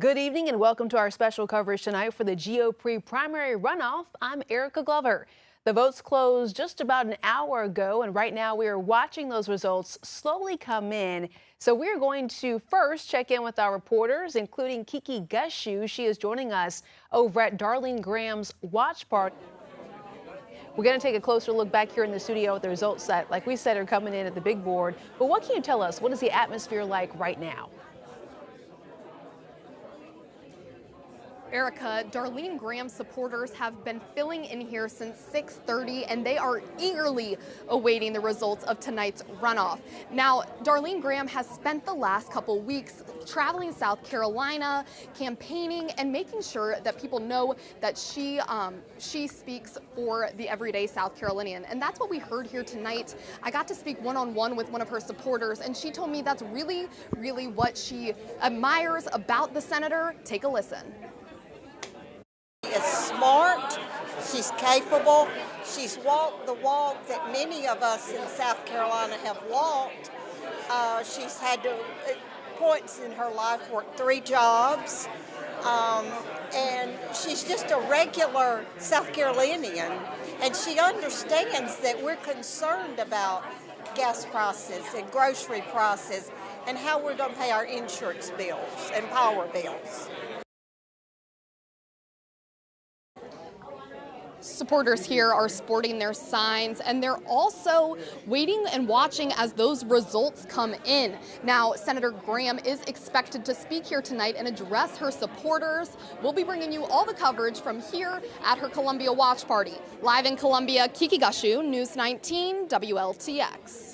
Good evening and welcome to our special coverage tonight for the GOP primary runoff. I'm Erica Glover. The votes closed just about an hour ago, and right now we are watching those results slowly come in. So we're going to first check in with our reporters, including Kiki Gushu. She is joining us over at Darline Graham's watch party. We're going to take a closer look back here in the studio at the results that, like we said, are coming in at the big board. But what can you tell us? What is the atmosphere like right now? Erica, Darline Graham supporters have been filling in here since 6:30, and they are eagerly awaiting the results of tonight's runoff. Now, Darline Graham has spent the last couple weeks traveling South Carolina, campaigning, and making sure that people know that she speaks for the everyday South Carolinian. And that's what we heard here tonight. I got to speak one-on-one with one of her supporters, and she told me that's really, really what she admires about the senator. Take a listen. Is smart, she's capable, she's walked the walk that many of us in South Carolina have walked. She's had to, at points in her life, work 3 jobs, and she's just a regular South Carolinian, and she understands that we're concerned about gas prices and grocery prices and how we're going to pay our insurance bills and power bills. Supporters here are sporting their signs, and they're also waiting and watching as those results come in. Now, Senator Graham is expected to speak here tonight and address her supporters. We'll be bringing you all the coverage from here at her Columbia watch party. Live in Columbia, Kiki Gushu, News 19 WLTX.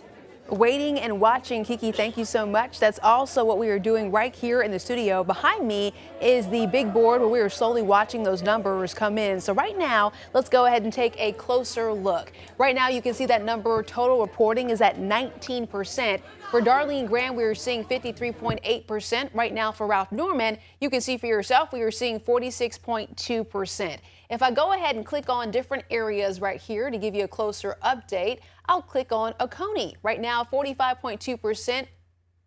Waiting and watching, Kiki, thank you so much. That's also what we are doing right here in the studio. Behind me is the big board where we are slowly watching those numbers come in. So right now, let's go ahead and take a closer look. Right now, you can see that number total reporting is at 19%. For Darline Graham, we are seeing 53.8%. Right now for Ralph Norman, you can see for yourself, we are seeing 46.2%. If I go ahead and click on different areas right here to give you a closer update, I'll click on Oconee. Right now, 45.2%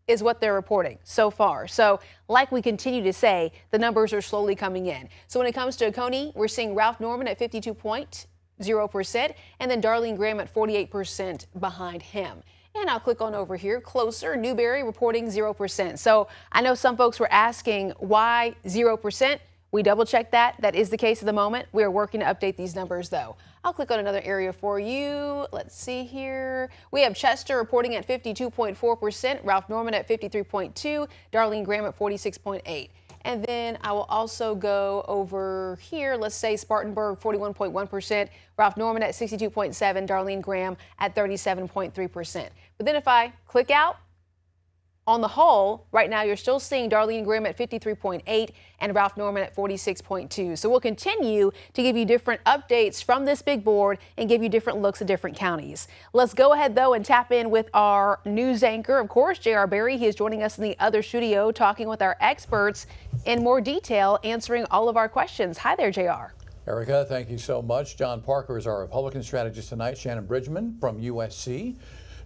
is what they're reporting so far. So like we continue to say, the numbers are slowly coming in. So when it comes to Oconee, we're seeing Ralph Norman at 52.0% and then Darline Graham at 48% behind him. And I'll click on over here closer. Newberry reporting 0%. So I know some folks were asking why 0%. We double checked that. That is the case at the moment. We are working to update these numbers, though. I'll click on another area for you. Let's see here. We have Chester reporting at 52.4%, Ralph Norman at 53.2%, Darline Graham at 46.8%. And then I will also go over here. Let's say Spartanburg 41.1%, Ralph Norman at 62.7%, Darline Graham at 37.3%. But then if I click out, on the whole, right now, you're still seeing Darline Graham at 53.8 and Ralph Norman at 46.2. So we'll continue to give you different updates from this big board and give you different looks at different counties. Let's go ahead, though, and tap in with our news anchor, of course, J.R. Berry. He is joining us in the other studio, talking with our experts in more detail, answering all of our questions. Hi there, J.R. Erica, thank you so much. John Parker is our Republican strategist tonight. Shannon Bridgman from USC.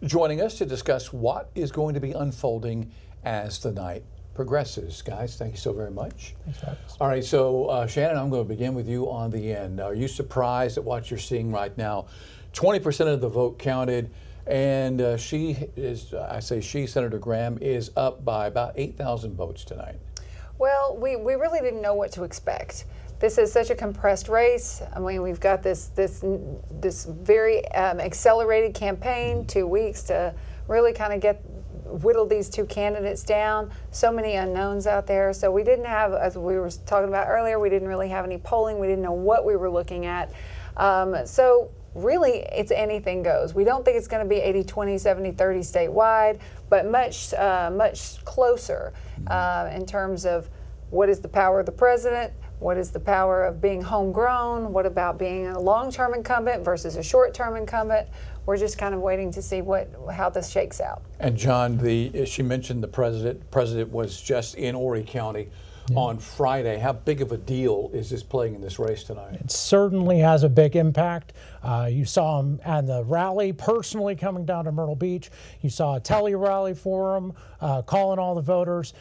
Joining us to discuss what is going to be unfolding as the night progresses. Guys, thank you so very much. Thanks for having us. All right, so Shannon, I'm going to begin with you on the end. Are you surprised at what you're seeing right now? 20% of the vote counted, and Senator Graham is up by about 8,000 votes tonight. Well, we really didn't know what to expect. This is such a compressed race. I mean, we've got this very accelerated campaign, 2 weeks to really kind of whittle these 2 candidates down. So many unknowns out there. So we didn't have, as we were talking about earlier, we didn't really have any polling. We didn't know what we were looking at. So really, it's anything goes. We don't think it's going to be 80-20, 70-30 statewide, but much closer in terms of what is the power of the president. What is the power of being homegrown? What about being a long-term incumbent versus a short-term incumbent? We're just kind of waiting to see how this shakes out. And John, she mentioned the president. The president was just in Horry County on Friday. How big of a deal is this playing in this race tonight? It certainly has a big impact. You saw him at the rally personally coming down to Myrtle Beach. You saw a tele rally for him, calling all the voters,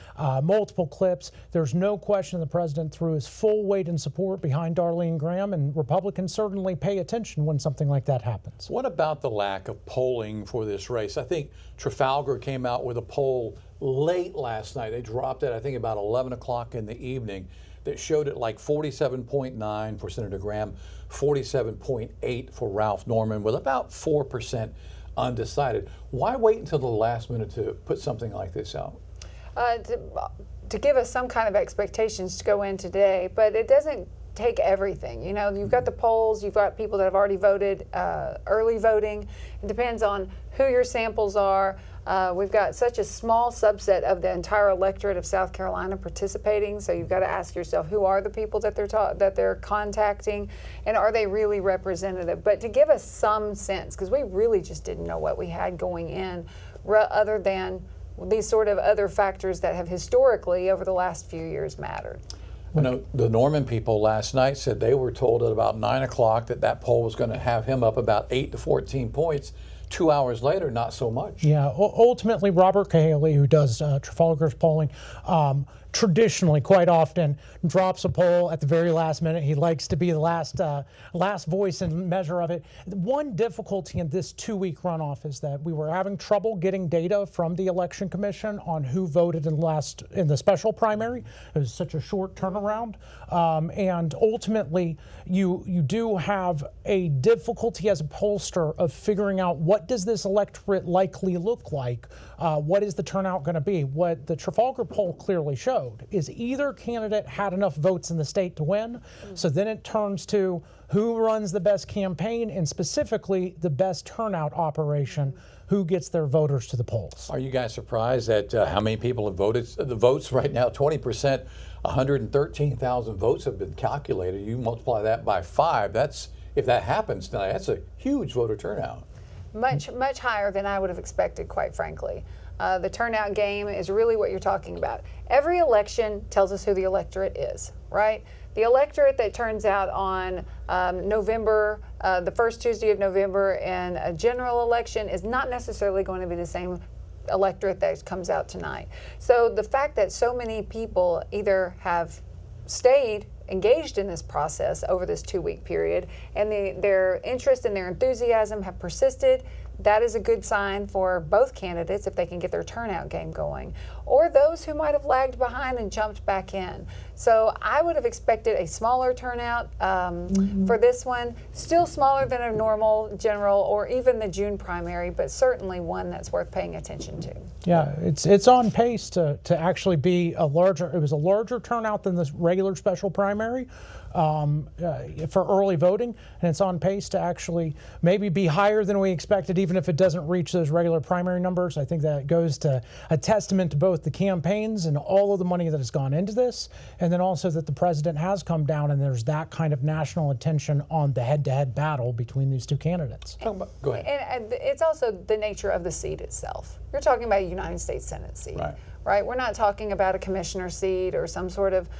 multiple clips. There's no question the president threw his full weight and support behind Darline Graham, and Republicans certainly pay attention when something like that happens. What about the lack of polling for this race? I think Trafalgar came out with a poll late last night. They dropped it, I think, about 11 o'clock in the evening, that showed it like 47.9 for Senator Graham, 47.8 for Ralph Norman, with about 4% undecided. Why wait until the last minute to put something like this out? To give us some kind of expectations to go in today, but it doesn't take everything. You know, you've got the polls, you've got people that have already voted, early voting. It depends on who your samples are. We've got such a small subset of the entire electorate of South Carolina participating, so you've got to ask yourself, who are the people that they're contacting, and are they really representative? But to give us some sense, because we really just didn't know what we had going in, other than these sort of other factors that have historically over the last few years mattered. I know the Norman people last night said they were told at about 9 o'clock that poll was going to have him up about 8 to 14 points. 2 hours later, not so much. Yeah, ultimately, Robert Cahaley, who does Trafalgar's polling, traditionally, quite often, drops a poll at the very last minute. He likes to be the last voice and measure of it. One difficulty in this 2-week runoff is that we were having trouble getting data from the Election Commission on who voted in the special primary. It was such a short turnaround, and ultimately, you do have a difficulty as a pollster of figuring out what does this electorate likely look like. What is the turnout going to be? What the Trafalgar poll clearly showed is either candidate had enough votes in the state to win, so then it turns to who runs the best campaign and specifically the best turnout operation, who gets their voters to the polls. Are you guys surprised at how many people have voted? The votes right now, 20%, 113,000 votes have been calculated. You multiply that by 5, that's, if that happens tonight, that's a huge voter turnout. Much higher than I would have expected, quite frankly. The turnout game is really what you're talking about. Every election tells us who the electorate is, right? The electorate that turns out on November, the first Tuesday of November in a general election is not necessarily going to be the same electorate that comes out tonight. So the fact that so many people either have stayed engaged in this process over this 2-week period, and their interest and their enthusiasm have persisted, that is a good sign for both candidates if they can get their turnout game going, or those who might have lagged behind and jumped back in. So I would have expected a smaller turnout for this one, still smaller than a normal general or even the June primary, but certainly one that's worth paying attention to. Yeah, it's on pace to actually be a larger turnout than the regular special primary for early voting, and it's on pace to actually maybe be higher than we expected, even if it doesn't reach those regular primary numbers. I think that goes to a testament to both the campaigns and all of the money that has gone into this, and then also that the president has come down and there's that kind of national attention on the head-to-head battle between these two candidates. Go ahead. And it's also the nature of the seat itself. You're talking about a United States Senate seat. Right? We're not talking about a commissioner seat or some sort of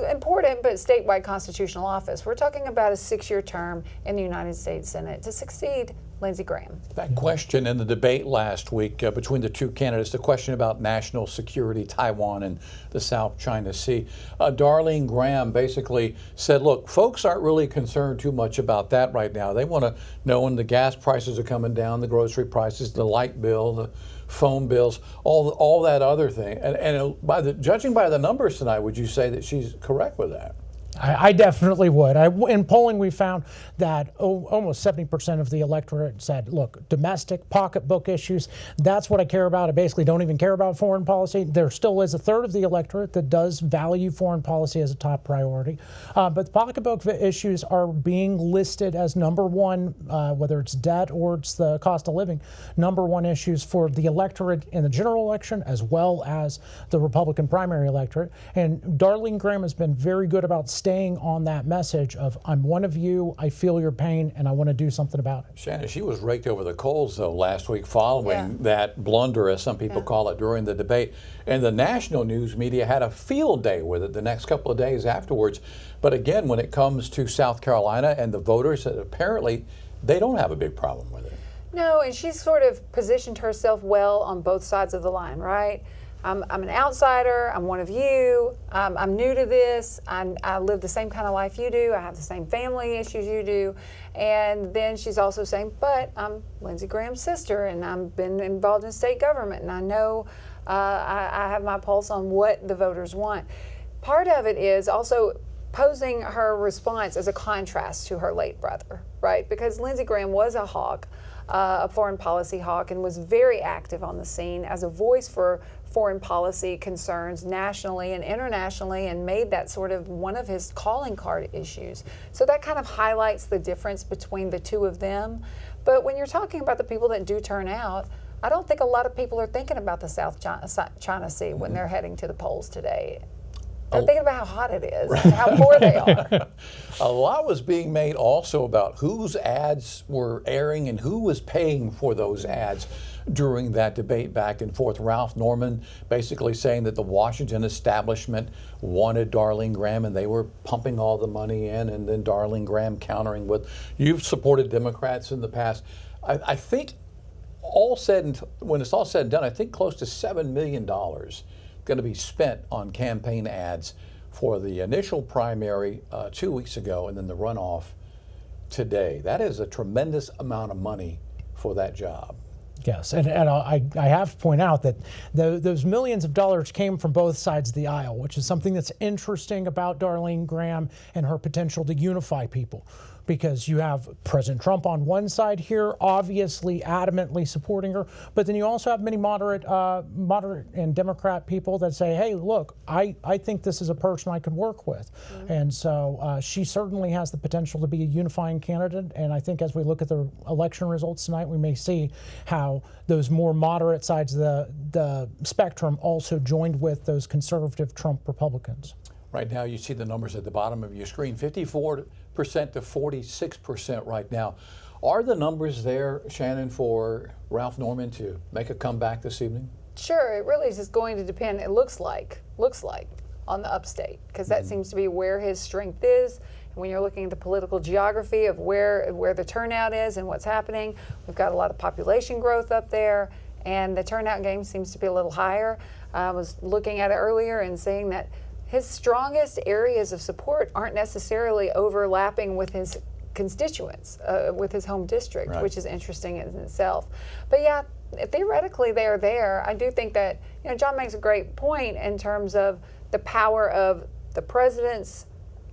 important but statewide constitutional office. We're talking about a 6-year term in the United States Senate to succeed Lindsey Graham. That question in the debate last week between the two candidates, the question about national security, Taiwan and the South China Sea, Darline Graham basically said, look, folks aren't really concerned too much about that right now. They want to know when the gas prices are coming down, the grocery prices, the light bill, the phone bills, all that other thing. And judging by the numbers tonight, would you say that she's correct with that? I definitely would. In polling, we found that almost 70% of the electorate said, look, domestic pocketbook issues, that's what I care about. I basically don't even care about foreign policy. There still is a third of the electorate that does value foreign policy as a top priority. But the pocketbook issues are being listed as number one, whether it's debt or it's the cost of living, number one issues for the electorate in the general election as well as the Republican primary electorate. And Darline Graham has been very good about staying staying on that message of I'm one of you, I feel your pain, and I want to do something about it. Shannon, she was raked over the coals, though, last week following that blunder, as some people call it, during the debate. And the national news media had a field day with it the next couple of days afterwards. But again, when it comes to South Carolina and the voters, apparently they don't have a big problem with it. No, and she's sort of positioned herself well on both sides of the line, right? I'm an outsider. I'm one of you. I'm new to this. I live the same kind of life you do. I have the same family issues you do. And then she's also saying, but I'm Lindsey Graham's sister, and I've been involved in state government, and I know I have my pulse on what the voters want. Part of it is also posing her response as a contrast to her late brother, right? Because Lindsey Graham was a hawk, a foreign policy hawk, and was very active on the scene as a voice for foreign policy concerns nationally and internationally, and made that sort of one of his calling card issues. So that kind of highlights the difference between the two of them. But when you're talking about the people that do turn out, I don't think a lot of people are thinking about the South China Sea when they're heading to the polls today. They're thinking about how hot it is, and how poor they are. A lot was being made also about whose ads were airing and who was paying for those ads during that debate back and forth. Ralph Norman basically saying that the Washington establishment wanted Darline Graham and they were pumping all the money in, and then Darline Graham countering with, you've supported Democrats in the past. I think when it's all said and done, I think close to $7 million going to be spent on campaign ads for the initial primary 2 weeks ago and then the runoff today. That is a tremendous amount of money for that job. Yes, and I have to point out that those millions of dollars came from both sides of the aisle, which is something that's interesting about Darline Graham and her potential to unify people. Because you have President Trump on one side here, obviously adamantly supporting her, but then you also have many moderate and Democrat people that say, hey, look, I think this is a person I could work with. And so she certainly has the potential to be a unifying candidate, and I think as we look at the election results tonight, we may see how those more moderate sides of the spectrum also joined with those conservative Trump Republicans. Right now, you see the numbers at the bottom of your screen, 54% to 46% right now. Are the numbers there, Shannon, for Ralph Norman to make a comeback this evening? Sure, it really is just going to depend, it looks like, on the upstate, because that seems to be where his strength is. And when you're looking at the political geography of where the turnout is and what's happening, we've got a lot of population growth up there, and the turnout game seems to be a little higher. I was looking at it earlier and saying that his strongest areas of support aren't necessarily overlapping with his constituents, with his home district, which is interesting in itself. But yeah, theoretically they are there. I do think that, John makes a great point in terms of the power of the president's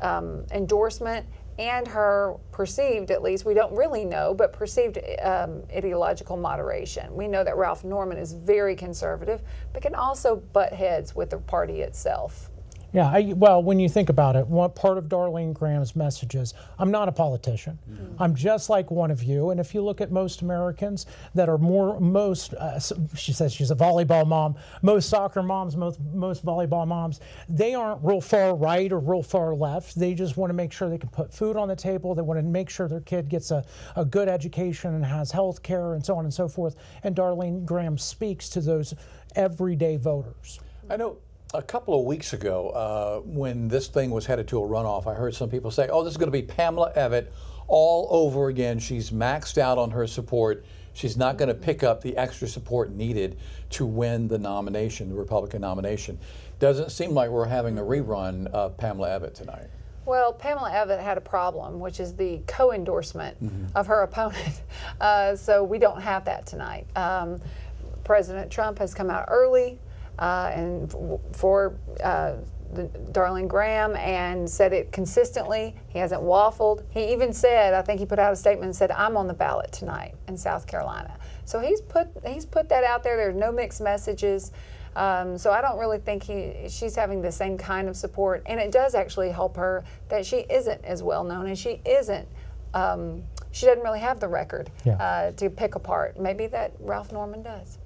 endorsement and her perceived, at least, we don't really know, but perceived ideological moderation. We know that Ralph Norman is very conservative, but can also butt heads with the party itself. Yeah, well, when you think about it, one part of Darline Graham's message is, I'm not a politician. I'm just like one of you. And if you look at most Americans that are she says she's a volleyball mom, most soccer moms, most volleyball moms, they aren't real far right or real far left. They just want to make sure they can put food on the table. They want to make sure their kid gets a good education and has health care and so on and so forth. And Darline Graham speaks to those everyday voters. I know. A couple of weeks ago, when this thing was headed to a runoff, I heard some people say, oh, this is going to be Pamela Evette all over again. She's maxed out on her support. She's not going to pick up the extra support needed to win the nomination, the Republican nomination. Doesn't seem like we're having a rerun of Pamela Evette tonight. Well, Pamela Evette had a problem, which is the co-endorsement of her opponent. So we don't have that tonight. President Trump has come out early and for Darline Graham and said it consistently. He hasn't waffled. He even said, I think he put out a statement and said, I'm on the ballot tonight in South Carolina. So he's put that out there. There's no mixed messages. So I don't really think she's having the same kind of support. And it does actually help her that she isn't as well known, and she doesn't really have the record to pick apart. Maybe that Ralph Norman does.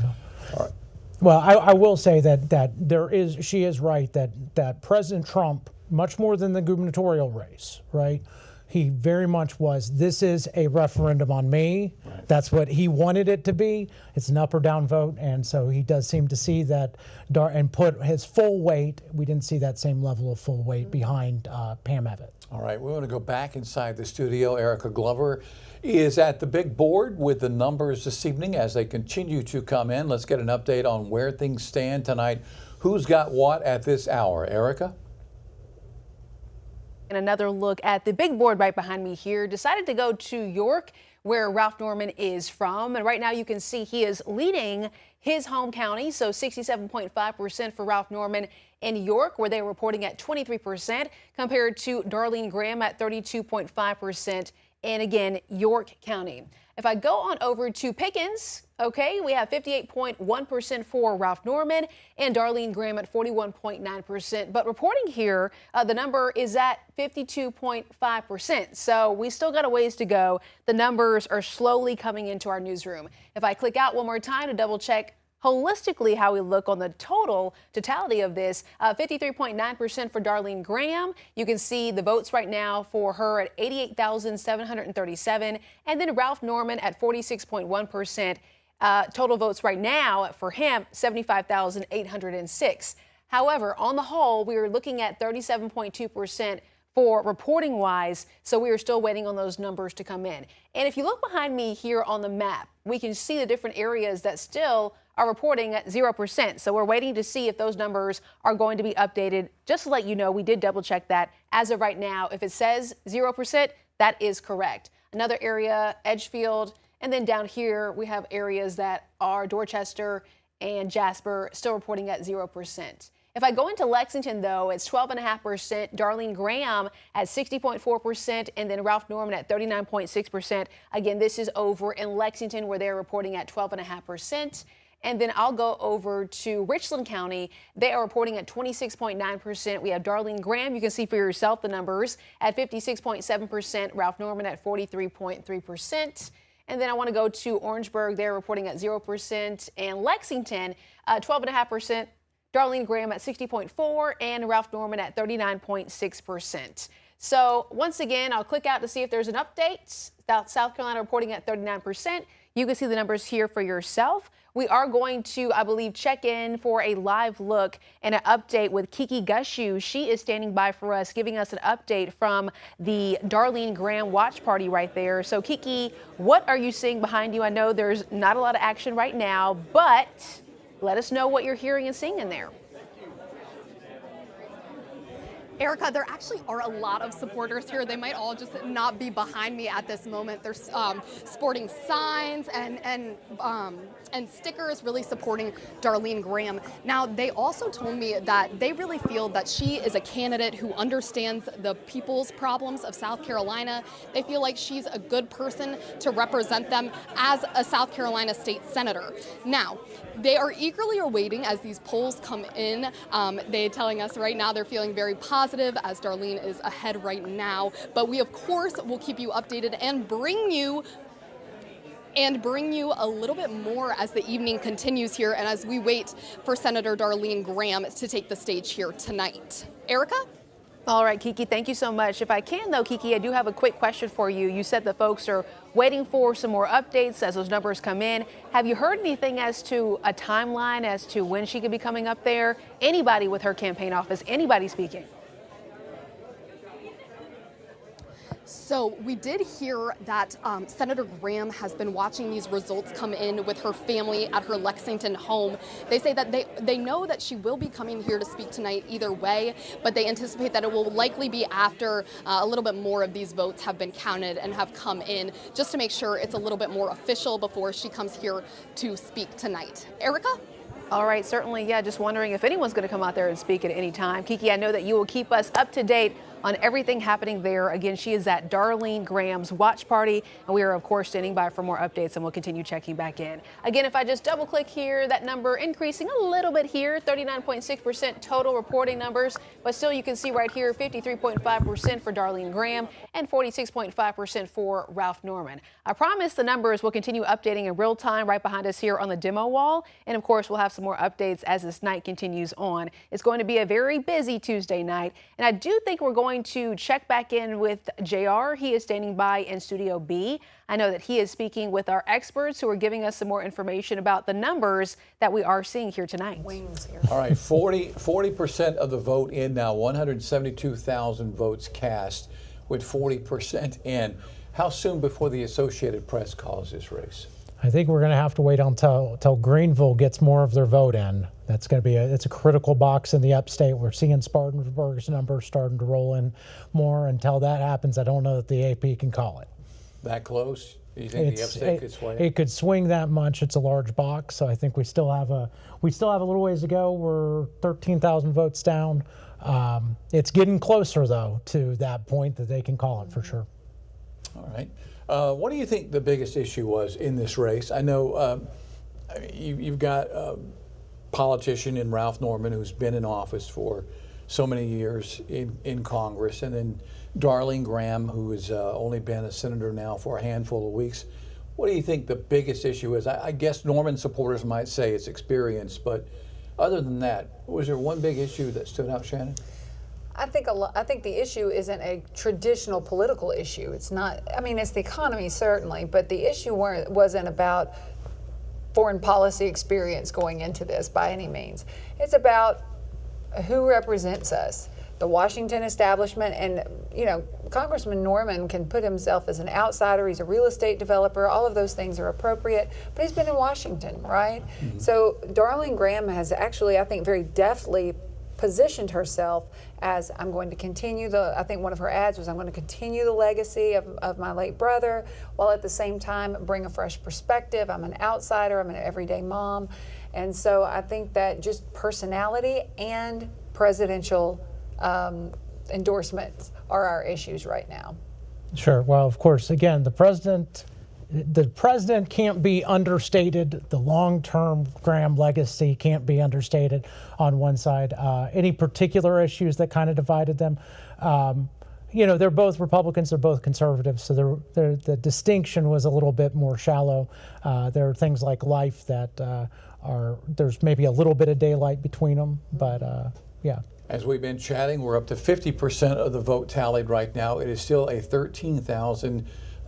Yeah. All right. Well, I will say that she is right that President Trump much more than the gubernatorial race, right? He very much was, this is a referendum on me. Right. That's what he wanted it to be. It's an up or down vote. And so he does seem to see that and put his full weight. We didn't see that same level of full weight behind Pam Evatt. All right, we want to go back inside the studio. Erica Glover is at the big board with the numbers this evening as they continue to come in. Let's get an update on where things stand tonight. Who's got what at this hour? Erica? And another look at the big board right behind me here. Decided to go to York, where Ralph Norman is from. And right now you can see he is leading his home county. So 67.5% for Ralph Norman in York, where they're reporting at 23%, compared to Darline Graham at 32.5%. And again, York County. If I go on over to Pickens, okay, we have 58.1% for Ralph Norman and Darline Graham at 41.9%. But reporting here, the number is at 52.5%. So we still got a ways to go. The numbers are slowly coming into our newsroom. If I click out one more time to double check holistically how we look on the totality of this, 53.9% for Darline Graham. You can see the votes right now for her at 88,737, and then Ralph Norman at 46.1%. Total votes right now for him, 75,806. However, on the whole, we are looking at 37.2% for reporting wise, so we are still waiting on those numbers to come in. And if you look behind me here on the map, we can see the different areas that still are reporting at 0%. So we're waiting to see if those numbers are going to be updated. Just to let you know, we did double check that. As of right now, if it says 0%, that is correct. Another area, Edgefield, and then down here we have areas that are Dorchester and Jasper still reporting at 0%. If I go into Lexington, though, it's 12.5%. Darline Graham at 60.4%, and then Ralph Norman at 39.6%. Again, this is over in Lexington, where they're reporting at 12.5%. And then I'll go over to Richland County. They are reporting at 26.9%. We have Darline Graham. You can see for yourself the numbers at 56.7%. Ralph Norman at 43.3%. And then I want to go to Orangeburg. They're reporting at 0%. And Lexington, 12.5%. Darline Graham at 60.4% and Ralph Norman at 39.6%. So once again, I'll click out to see if there's an update. South Carolina reporting at 39%. You can see the numbers here for yourself. We are going to, I believe, check in for a live look and an update with Kiki Gushu. She is standing by for us, giving us an update from the Darline Graham watch party right there. So Kiki, what are you seeing behind you? I know there's not a lot of action right now, but let us know what you're hearing and seeing in there. Erica, there actually are a lot of supporters here. They might all just not be behind me at this moment. They're sporting signs and stickers really supporting Darline Graham. Now, they also told me that they really feel that she is a candidate who understands the people's problems of South Carolina. They feel like she's a good person to represent them as a South Carolina state senator. Now, they are eagerly awaiting as these polls come in. They're telling us right now they're feeling very positive as Darline is ahead right now. But we, of course, will keep you updated and bring you a little bit more as the evening continues here and as we wait for Senator Darline Graham to take the stage here tonight. Erica? All right, Kiki, thank you so much. If I can, though, Kiki, I do have a quick question for you. You said the folks are waiting for some more updates as those numbers come in. Have you heard anything as to a timeline as to when she could be coming up there? Anybody with her campaign office, anybody speaking? So we did hear that Senator Graham has been watching these results come in with her family at her Lexington home. They say that they know that she will be coming here to speak tonight either way, but they anticipate that it will likely be after a little bit more of these votes have been counted and have come in, just to make sure it's a little bit more official before she comes here to speak tonight. Erica? All right, certainly, yeah, just wondering if anyone's going to come out there and speak at any time. Kiki, I know that you will keep us up to date on everything happening there. Again, she is at Darline Graham's watch party, and we are, of course, standing by for more updates, and we'll continue checking back in. Again, if I just double click here, that number increasing a little bit here, 39.6% total reporting numbers, but still you can see right here, 53.5% for Darline Graham and 46.5% for Ralph Norman. I promise the numbers will continue updating in real time right behind us here on the demo wall, and of course, we'll have some more updates as this night continues on. It's going to be a very busy Tuesday night, and I do think we're going to check back in with JR. He is standing by in Studio B. I know that he is speaking with our experts who are giving us some more information about the numbers that we are seeing here tonight. Wings here. All right, 40% of the vote in now, 172,000 votes cast with 40% in. How soon before the Associated Press calls this race? I think we're going to have to wait until Greenville gets more of their vote in. That's going to be it's a critical box in the upstate. We're seeing Spartanburg's numbers starting to roll in more. Until that happens, I don't know that the AP can call it. That close? Do you think the upstate could sway? It could swing that much. It's a large box, so I think we still have a little ways to go. We're 13,000 votes down. It's getting closer though to that point that they can call it for sure. All right. What do you think the biggest issue was in this race? I know you've got a politician in Ralph Norman who's been in office for so many years in Congress, and then Darline Graham, who has only been a senator now for a handful of weeks. What do you think the biggest issue is? I guess Norman supporters might say it's experience, but other than that, was there one big issue that stood out, Shannon? I think the issue isn't a traditional political issue. It's not. I mean, it's the economy certainly, but the issue wasn't about foreign policy experience going into this by any means. It's about who represents us, the Washington establishment, and Congressman Norman can put himself as an outsider. He's a real estate developer. All of those things are appropriate, but he's been in Washington, right? Mm-hmm. So Darline Graham has actually, I think, very deftly positioned herself as I'm going to continue I think one of her ads was, I'm going to continue the legacy of my late brother, while at the same time bring a fresh perspective. I'm an outsider, I'm an everyday mom. And so I think that just personality and presidential endorsements are our issues right now. Sure. Well, of course, again, the president can't be understated. The long-term Graham legacy can't be understated on one side. Any particular issues that kind of divided them? They're both Republicans, they're both conservatives, so the distinction was a little bit more shallow. There are things like life that there's maybe a little bit of daylight between them, but yeah. As we've been chatting, we're up to 50% of the vote tallied right now. It is still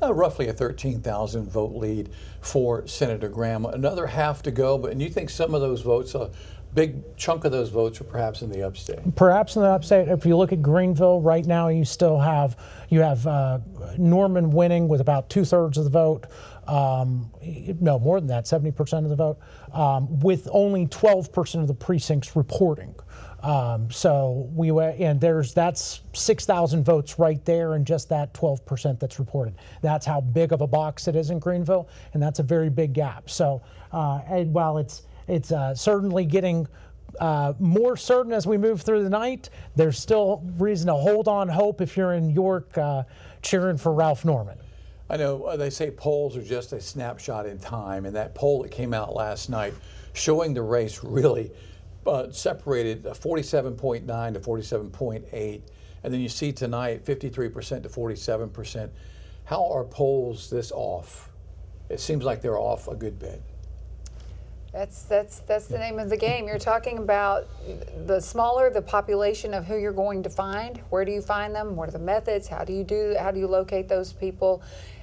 roughly a 13,000 vote lead for Senator Graham. Another half to go, and you think some of those votes, a big chunk of those votes are perhaps in the upstate? Perhaps in the upstate. If you look at Greenville right now, you have Norman winning with about 2/3 of the vote. No, more than that, 70% of the vote, with only 12% of the precincts reporting. That's 6,000 votes right there, and just that 12% that's reported. That's how big of a box it is in Greenville, and that's a very big gap. So, and while it's certainly getting more certain as we move through the night, there's still reason to hold on hope if you're in York cheering for Ralph Norman. I know they say polls are just a snapshot in time, and that poll that came out last night showing the race really separated 47.9 to 47.8, and then you see tonight 53% to 47%. How are polls this off? It seems like they're off a good bit. That's the name of the game. You're talking about the smaller the population of who you're going to find. Where do you find them? What are the methods? How do you locate those people?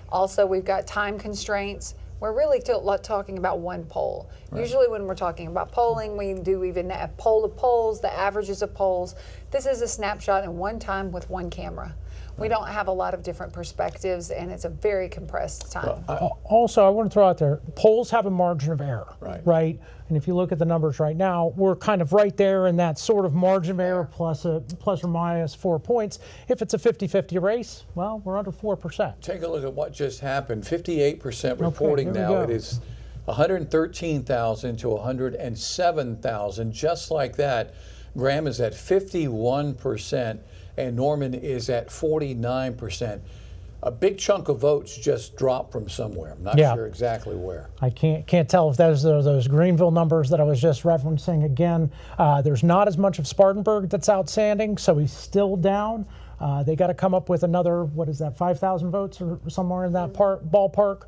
Also, we've got time constraints. We're really talking about one poll. Right. Usually when we're talking about polling, we do even a poll of polls, the averages of polls. This is a snapshot in one time with one camera. We don't have a lot of different perspectives, and it's a very compressed time. Also, I want to throw out there, polls have a margin of error, right? And if you look at the numbers right now, we're kind of right there in that sort of margin of error plus or minus 4 points. If it's a 50-50 race, well, we're under 4%. Take a look at what just happened. 58% reporting now. It is 113,000 to 107,000, just like that. Graham is at 51%. And Norman is at 49%. A big chunk of votes just dropped from somewhere. I'm not sure exactly where. I can't tell if those are those Greenville numbers that I was just referencing again. There's not as much of Spartanburg that's outstanding, so he's still down. They got to come up with another, what is that, 5,000 votes or somewhere in that ballpark.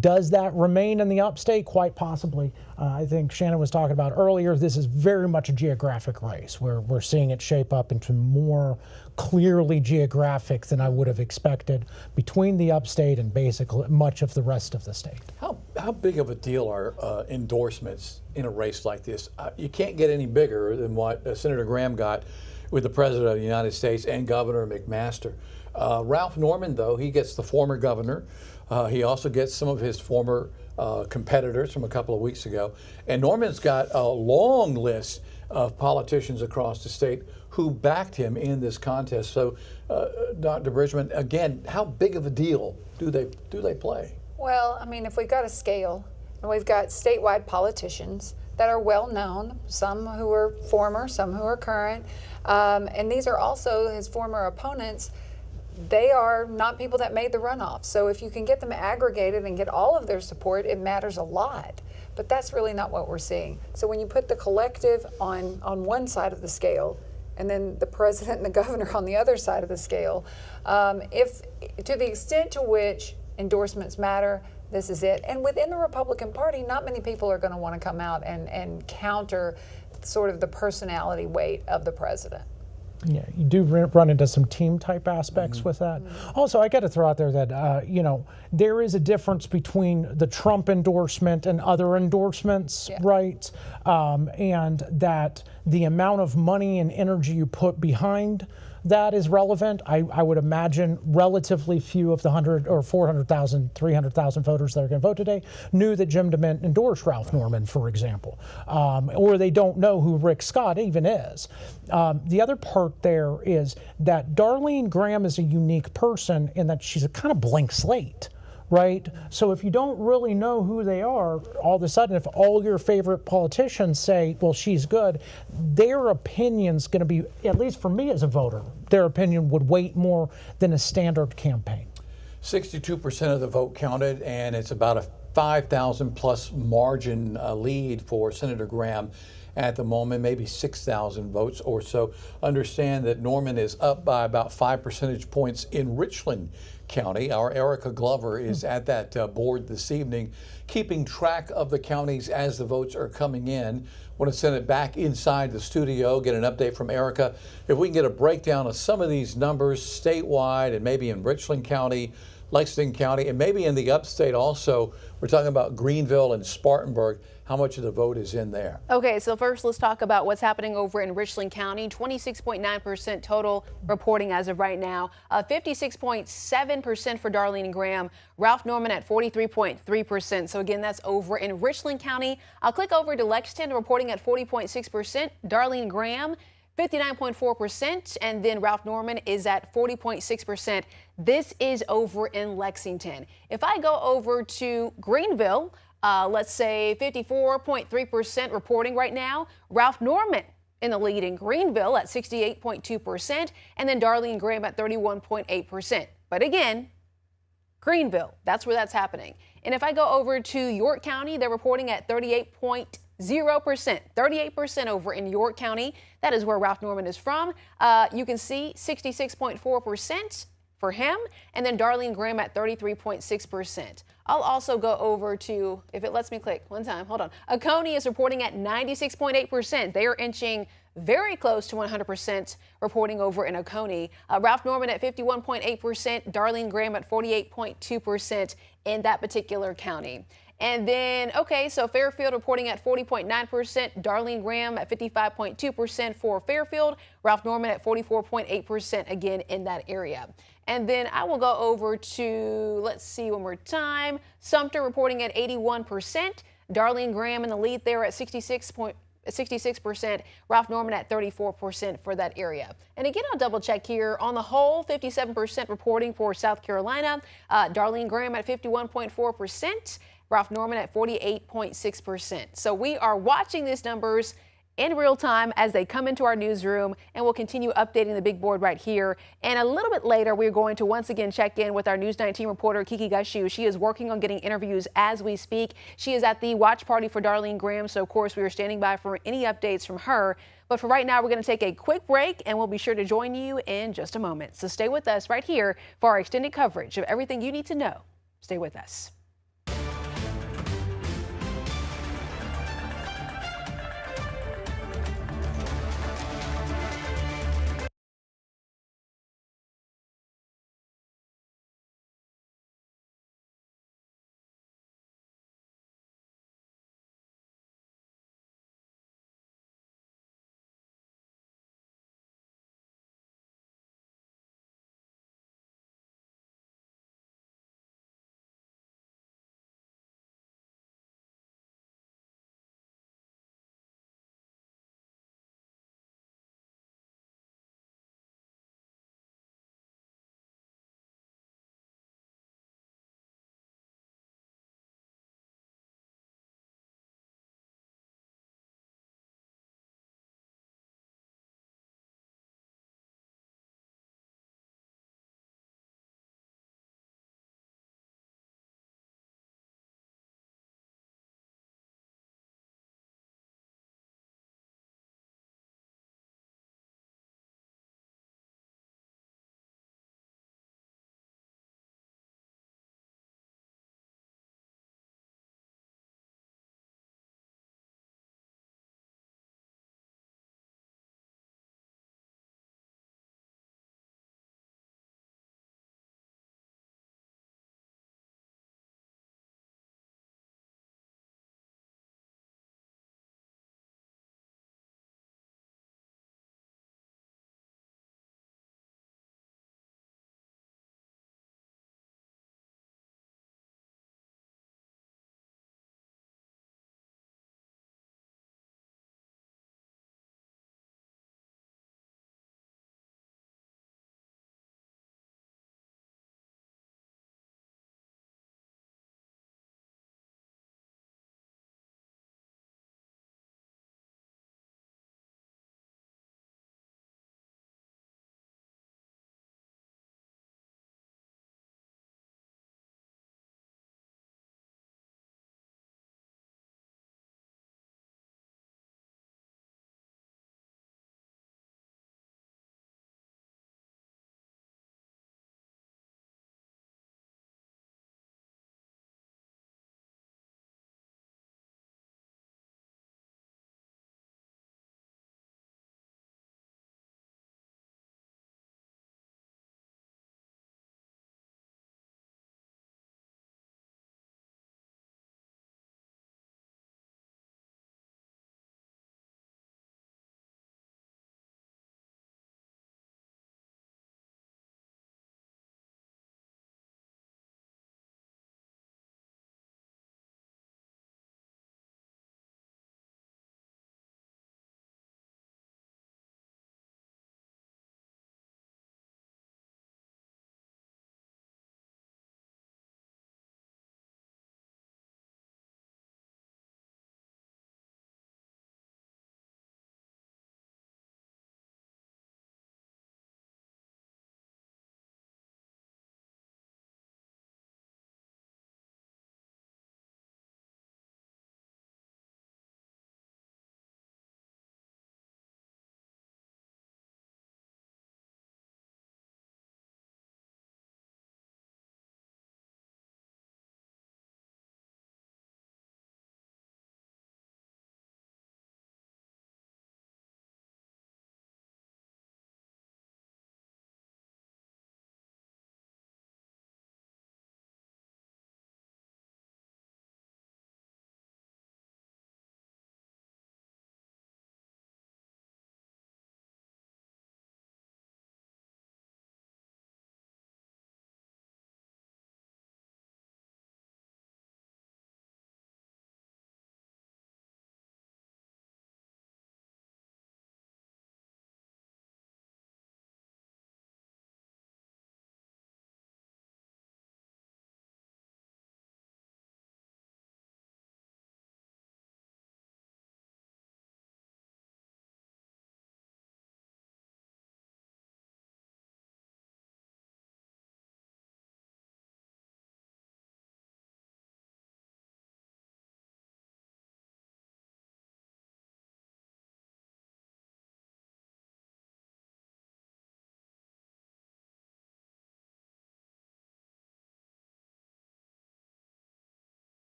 Does that remain in the upstate? Quite possibly. I think Shannon was talking about earlier, this is very much a geographic race where we're seeing it shape up into more clearly geographic than I would have expected between the upstate and basically much of the rest of the state. How big of a deal are endorsements in a race like this? You can't get any bigger than what Senator Graham got with the President of the United States and Governor McMaster. Ralph Norman, though, he gets the former governor. He also gets some of his former competitors from a couple of weeks ago. And Norman's got a long list of politicians across the state who backed him in this contest. So, Dr. Bridgman, again, how big of a deal do they play? Well, I mean, if we've got a scale and we've got statewide politicians that are well known, some who are former, some who are current, and these are also his former opponents, they are not people that made the runoff. So if you can get them aggregated and get all of their support, it matters a lot. But that's really not what we're seeing. So when you put the collective on one side of the scale, and then the president and the governor on the other side of the scale, if to the extent to which endorsements matter, this is it. And within the Republican Party, not many people are going to want to come out and counter sort of the personality weight of the president. Yeah, you do run into some team type aspects with that. Also, I got to throw out there that, there is a difference between the Trump endorsement and other endorsements, right? And that the amount of money and energy you put behind that is relevant. I would imagine relatively few of the 100 or 400,000, 300,000 voters that are going to vote today knew that Jim DeMint endorsed Ralph Norman, for example, or they don't know who Rick Scott even is. The other part there is that Darline Graham is a unique person in that she's a kind of blank slate. Right? So if you don't really know who they are, all of a sudden, if all your favorite politicians say, well, she's good, their opinion's going to be, at least for me as a voter, their opinion would weight more than a standard campaign. 62% of the vote counted, and it's about a 5,000 plus margin lead for Senator Graham at the moment, maybe 6,000 votes or so. Understand that Norman is up by about 5 percentage points in Richland County. Our Erica Glover is at that board this evening, keeping track of the counties as the votes are coming in. Want to send it back inside the studio, get an update from Erica. If we can get a breakdown of some of these numbers statewide and maybe in Richland County, Lexington County, and maybe in the upstate also. We're talking about Greenville and Spartanburg. How much of the vote is in there? Okay, so first let's talk about what's happening over in Richland County. 26.9% total reporting as of right now. 56.7% for Darline Graham. Ralph Norman at 43.3%. So again, that's over in Richland County. I'll click over to Lexington, reporting at 40.6%. Darline Graham 59.4%, and then Ralph Norman is at 40.6%. This is over in Lexington. If I go over to Greenville, let's say 54.3% reporting right now. Ralph Norman in the lead in Greenville at 68.2%, and then Darline Graham at 31.8%. But again, Greenville, that's where that's happening. And if I go over to York County, they're reporting at 38.0%, 38% over in York County. That is where Ralph Norman is from. You can see 66.4% for him, and then Darline Graham at 33.6%. I'll also go over to, if it lets me click one time, hold on. Oconee is reporting at 96.8%. They are inching very close to 100% reporting over in Oconee. Ralph Norman at 51.8%, Darline Graham at 48.2% in that particular county. And then, okay, so Fairfield reporting at 40.9%, Darline Graham at 55.2% for Fairfield, Ralph Norman at 44.8% again in that area. And then I will go over to, let's see one more time, Sumter reporting at 81%, Darline Graham in the lead there at 66%, Ralph Norman at 34% for that area. And again, I'll double check here. On the whole, 57% reporting for South Carolina, Darline Graham at 51.4%, Ralph Norman at 48.6%. So we are watching these numbers in real time as they come into our newsroom, and we'll continue updating the big board right here. And a little bit later, we're going to once again check in with our News 19 reporter, Kiki Gushu. She is working on getting interviews as we speak. She is at the watch party for Darline Graham, so of course we are standing by for any updates from her. But for right now, we're going to take a quick break and we'll be sure to join you in just a moment. So stay with us right here for our extended coverage of everything you need to know. Stay with us.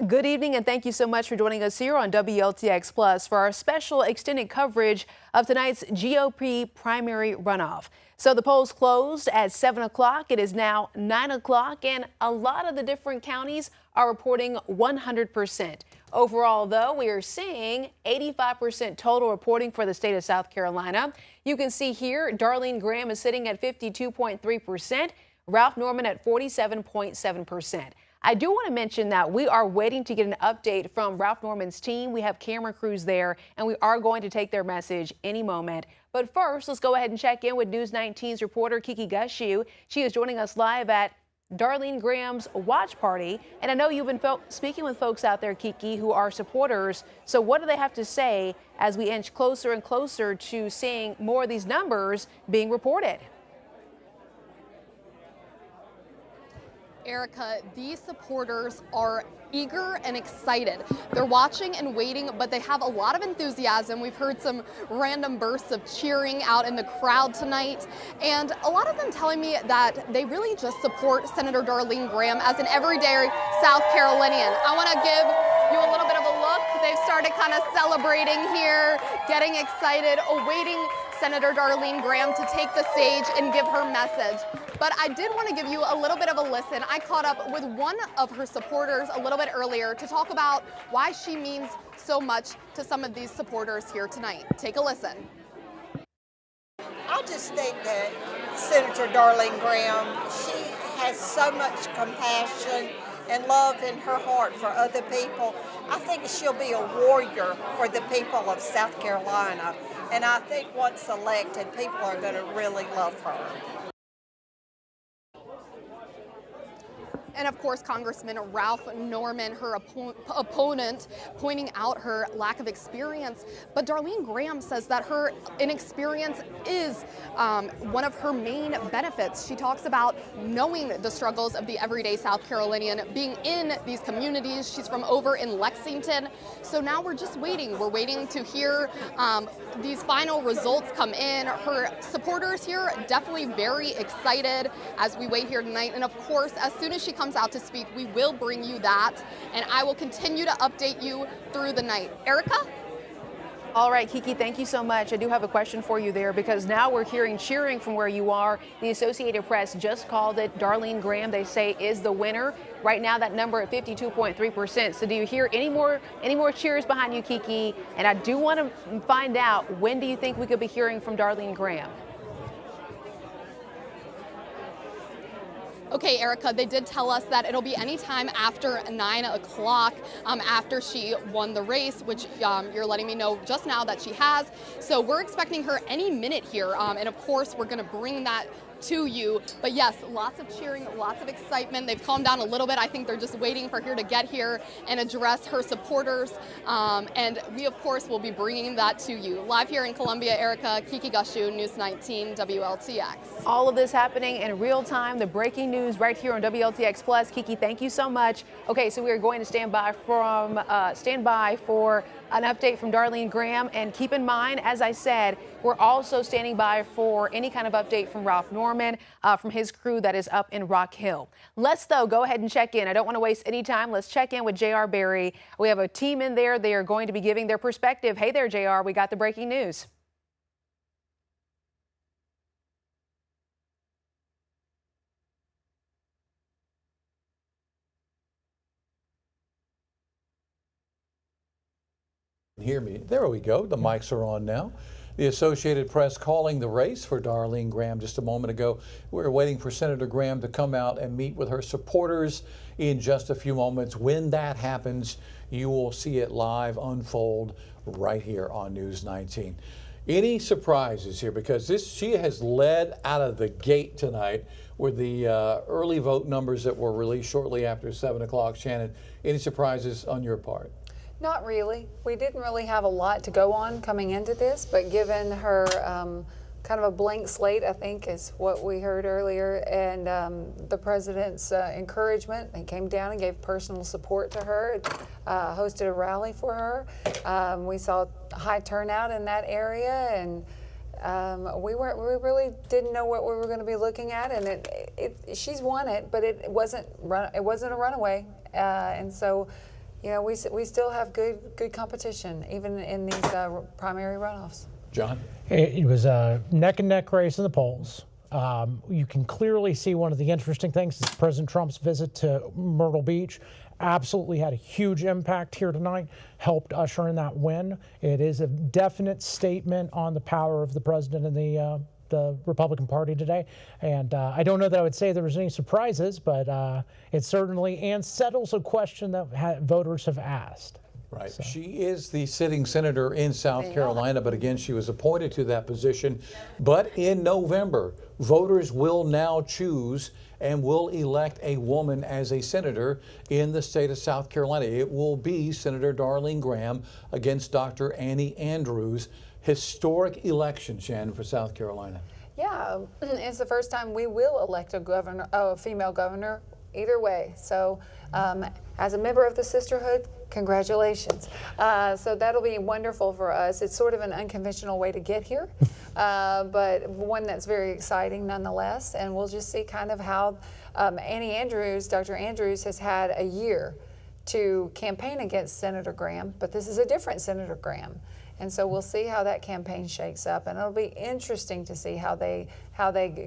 Good evening, and thank you so much for joining us here on WLTX Plus for our special extended coverage of tonight's GOP primary runoff. So the polls closed at 7 o'clock. It is now 9 o'clock, and a lot of the different counties are reporting 100%. Overall, though, we are seeing 85% total reporting for the state of South Carolina. You can see here, Darline Graham is sitting at 52.3%, Ralph Norman at 47.7%. I do want to mention that we are waiting to get an update from Ralph Norman's team. We have camera crews there, and we are going to take their message any moment. But first, let's go ahead and check in with News 19's reporter Kiki Gushu. She is joining us live at Darline Graham's watch party. And I know you've been speaking with folks out there, Kiki, who are supporters. So what do they have to say as we inch closer and closer to seeing more of these numbers being reported? Erica, these supporters are eager and excited. They're watching and waiting, but they have a lot of enthusiasm. We've heard some random bursts of cheering out in the crowd tonight, and a lot of them telling me that they really just support Senator Darline Graham as an everyday South Carolinian. I want to give you a little bit of a look. They've started kind of celebrating here, getting excited, awaiting Senator Darline Graham to take the stage and give her message. But I did want to give you a little bit of a listen. I caught up with one of her supporters a little bit earlier to talk about why she means so much to some of these supporters here tonight. Take a listen. I just think that Senator Darline Graham, she has so much compassion and love in her heart for other people. I think she'll be a warrior for the people of South Carolina. And I think once elected, people are going to really love her. And of course, Congressman Ralph Norman, her opponent, pointing out her lack of experience. But Darline Graham says that her inexperience is one of her main benefits. She talks about knowing the struggles of the everyday South Carolinian, being in these communities. She's from over in Lexington. So now we're just waiting. We're waiting to hear these final results come in. Her supporters here definitely very excited as we wait here tonight. And of course, as soon as she comes out to speak, we will bring you that, and I will continue to update you through the night. Erica? All right, Kiki, thank you so much. I do have a question for you there, because now we're hearing cheering from where you are. The Associated Press just called it Darline Graham, they say, is the winner. Right now, that number at 52.3%. So do you hear any more cheers behind you, Kiki? And I do want to find out, when do you think we could be hearing from Darline Graham? Okay, Erica, they did tell us that it'll be anytime after 9 o'clock, after she won the race, which you're letting me know just now that she has. So we're expecting her any minute here. And of course, we're going to bring that to you. But yes, lots of cheering, lots of excitement. They've calmed down a little bit. I think they're just waiting for her to get here and address her supporters. And we, of course, will be bringing that to you. Live here in Columbia, Erica, Kiki Gushu, News 19, WLTX. All of this happening in real time, the breaking news right here on WLTX Plus. Kiki, thank you so much. Okay, so we are going to stand by for an update from Darline Graham. And keep in mind, as I said, we're also standing by for any kind of update from Ralph Norman, from his crew that is up in Rock Hill. Let's, though, go ahead and check in. I don't want to waste any time. Let's check in with J.R. Berry. We have a team in there. They are going to be giving their perspective. Hey there, J.R. We got the breaking news. Hear me. There we go. The mics are on now. The Associated Press calling the race for Darline Graham just a moment ago. We're waiting for Senator Graham to come out and meet with her supporters in just a few moments. When that happens, you will see it live unfold right here on News 19. Any surprises here? Because she has led out of the gate tonight with the early vote numbers that were released shortly after 7 o'clock. Shannon, any surprises on your part? Not really. We didn't really have a lot to go on coming into this, but given her kind of a blank slate, I think, is what we heard earlier, and the president's encouragement, he came down and gave personal support to her, hosted a rally for her. We saw high turnout in that area, and we really didn't know what we were going to be looking at, and she's won it, but it wasn't a runaway, and so you know, we still have good competition even in these primary runoffs. John? It was a neck and neck race in the polls. You can clearly see one of the interesting things is President Trump's visit to Myrtle Beach absolutely had a huge impact here tonight, helped usher in that win. It is a definite statement on the power of the president and the Republican Party today. And I don't know that I would say there was any surprises, but it certainly settles a question that voters have asked. Right. So. She is the sitting senator in South Carolina, but again, she was appointed to that position. But in November, voters will now choose and will elect a woman as a senator in the state of South Carolina. It will be Senator Darline Graham against Dr. Annie Andrews. Historic election, Shannon, for South Carolina. Yeah, it's the first time we will elect a female governor either way. So as a member of the sisterhood, congratulations. So that'll be wonderful for us. It's sort of an unconventional way to get here, but one that's very exciting nonetheless. And we'll just see kind of how Annie Andrews, Dr. Andrews, has had a year to campaign against Senator Graham, but this is a different Senator Graham. And so we'll see how that campaign shakes up, and it'll be interesting to see how they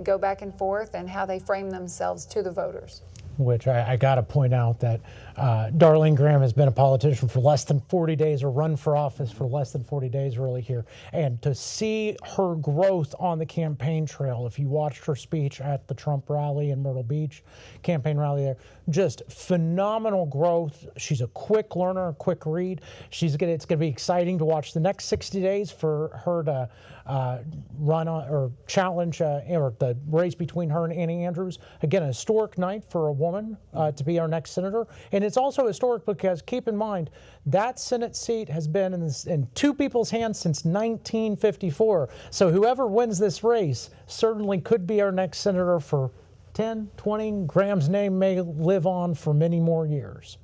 go back and forth and how they frame themselves to the voters. Which I got to point out that Darline Graham has been a politician for less than 40 days, or run for office for less than 40 days really here. And to see her growth on the campaign trail, if you watched her speech at the Trump rally in Myrtle Beach, campaign rally there, just phenomenal growth. She's a quick learner, a quick read. It's going to be exciting to watch the next 60 days for her to run on or challenge or the race between her and Annie Andrews. Again, a historic night for a woman to be our next senator. And it's also historic because, keep in mind, that Senate seat has been in two people's hands since 1954. So whoever wins this race certainly could be our next senator for 10, 20. Graham's name may live on for many more years.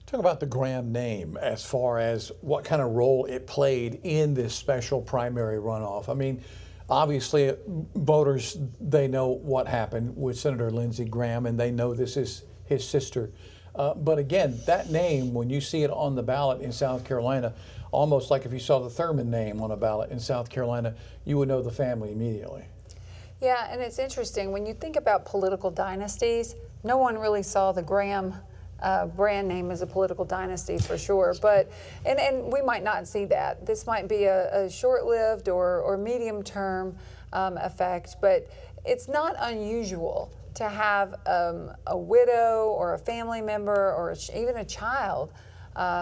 Talk about the Graham name as far as what kind of role it played in this special primary runoff. I mean, obviously, voters, they know what happened with Senator Lindsey Graham, and they know this is his sister. But again, that name, when you see it on the ballot in South Carolina, almost like if you saw the Thurman name on a ballot in South Carolina, you would know the family immediately. Yeah, and it's interesting. When you think about political dynasties, no one really saw the Graham brand name as a political dynasty for sure, but and we might not see that. This might be a short-lived or medium-term effect, but it's not unusual to have a widow or a family member or even a child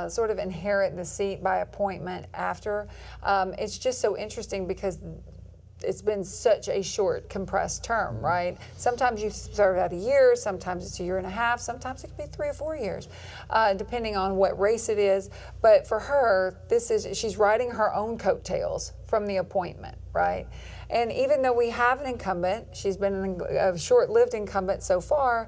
sort of inherit the seat by appointment after. It's just so interesting because it's been such a short, compressed term, right? Sometimes you serve out a year, sometimes it's a year and a half, sometimes it could be 3 or 4 years, depending on what race it is. But for her, she's riding her own coattails from the appointment, right? And even though we have an incumbent, she's been a short-lived incumbent so far,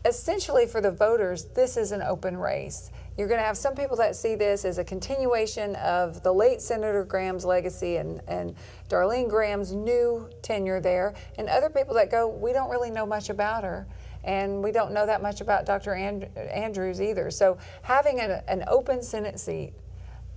essentially for the voters, this is an open race. You're going to have some people that see this as a continuation of the late Senator Graham's legacy and Darline Graham's new tenure there, and other people that go, we don't really know much about her, and we don't know that much about Dr. Andrews either. So having an open Senate seat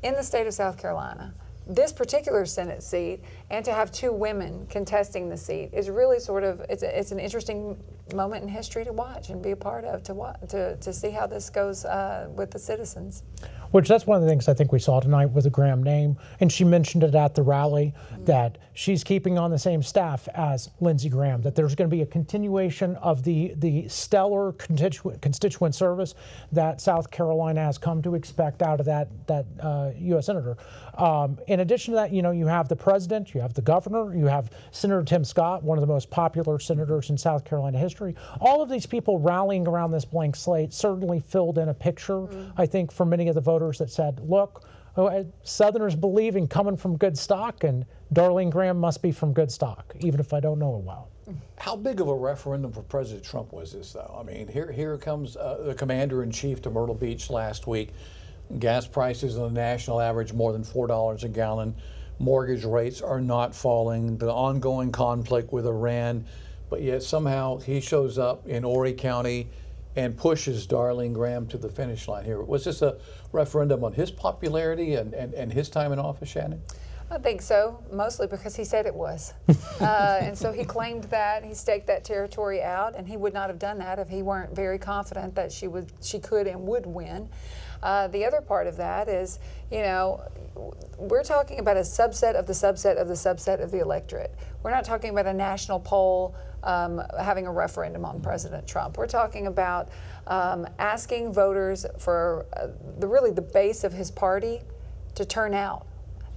in the state of South Carolina, this particular Senate seat, and to have 2 women contesting the seat is really sort of, it's an interesting moment in history to watch and be a part of, to see how this goes with the citizens. Which that's one of the things I think we saw tonight with the Graham name, and she mentioned it at the rally, that she's keeping on the same staff as Lindsey Graham, that there's going to be a continuation of the stellar constituent service that South Carolina has come to expect out of that U.S. Senator. In addition to that, you have the president, you have the governor, you have Senator Tim Scott, one of the most popular senators in South Carolina history. All of these people rallying around this blank slate certainly filled in a picture, I think, for many of the voters that said, look, Southerners believe in coming from good stock, and Darline Graham must be from good stock, even if I don't know it well. How big of a referendum for President Trump was this, though? I mean, here comes the commander-in-chief to Myrtle Beach last week. Gas prices on the national average more than $4 a gallon. Mortgage rates are not falling. The ongoing conflict with Iran, but yet somehow he shows up in Horry County and pushes Darline Graham to the finish line here. Was this a referendum on his popularity and his time in office, Shannon? I think so, mostly because he said it was. And so he claimed that, he staked that territory out, and he would not have done that if he weren't very confident that she could and would win. The other part of that is, you know, we're talking about a subset of the subset of the subset of the electorate. We're not talking about a national poll having a referendum on President Trump. We're talking about asking voters for really the base of his party to turn out.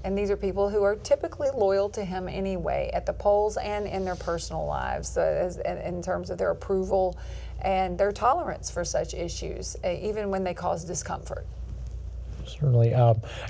And these are people who are typically loyal to him anyway at the polls and in their personal lives, in terms of their approval and their tolerance for such issues, even when they cause discomfort. Certainly,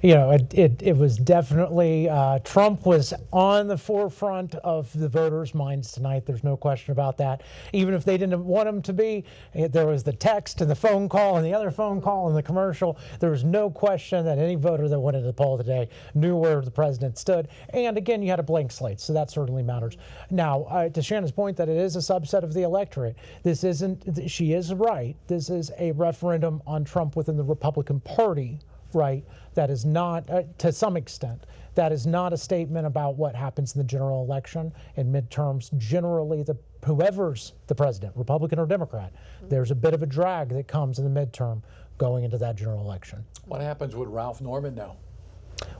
you know, it was definitely Trump was on the forefront of the voters' minds tonight. There's no question about that. Even if they didn't want him to be, there was the text and the phone call and the other phone call and the commercial. There was no question that any voter that went into the poll today knew where the president stood. And again, you had a blank slate, so that certainly matters. Now, to Shannon's point that it is a subset of the electorate, this isn't. She is right. This is a referendum on Trump within the Republican Party. Right, that is not, to some extent, that is not a statement about what happens in the general election and midterms. Generally, whoever's the president, Republican or Democrat, there's a bit of a drag that comes in the midterm going into that general election. What happens with Ralph Norman now?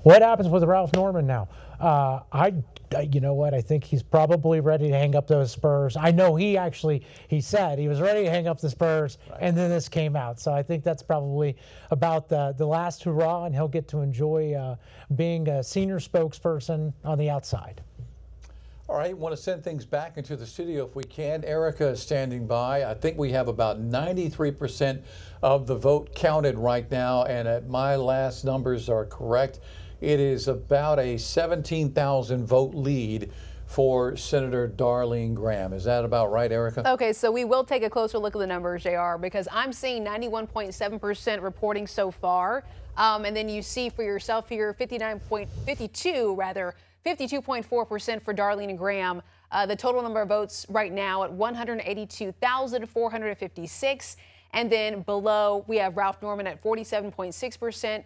What happens with Ralph Norman now? You know what? I think he's probably ready to hang up those spurs. I know he said he was ready to hang up the spurs, right. And then this came out. So I think that's probably about the last hurrah, and he'll get to enjoy being a senior spokesperson on the outside. All right, want to send things back into the studio if we can. Erica is standing by. I think we have about 93% of the vote counted right now, and at my last numbers are correct, it is about a 17,000 vote lead for Senator Darline Graham. Is that about right, Erica? Okay, so we will take a closer look at the numbers, JR, because I'm seeing 91.7% reporting so far. And then you see for yourself here 52.4% for Darline Graham. The total number of votes right now at 182,456. And then below, we have Ralph Norman at 47.6%.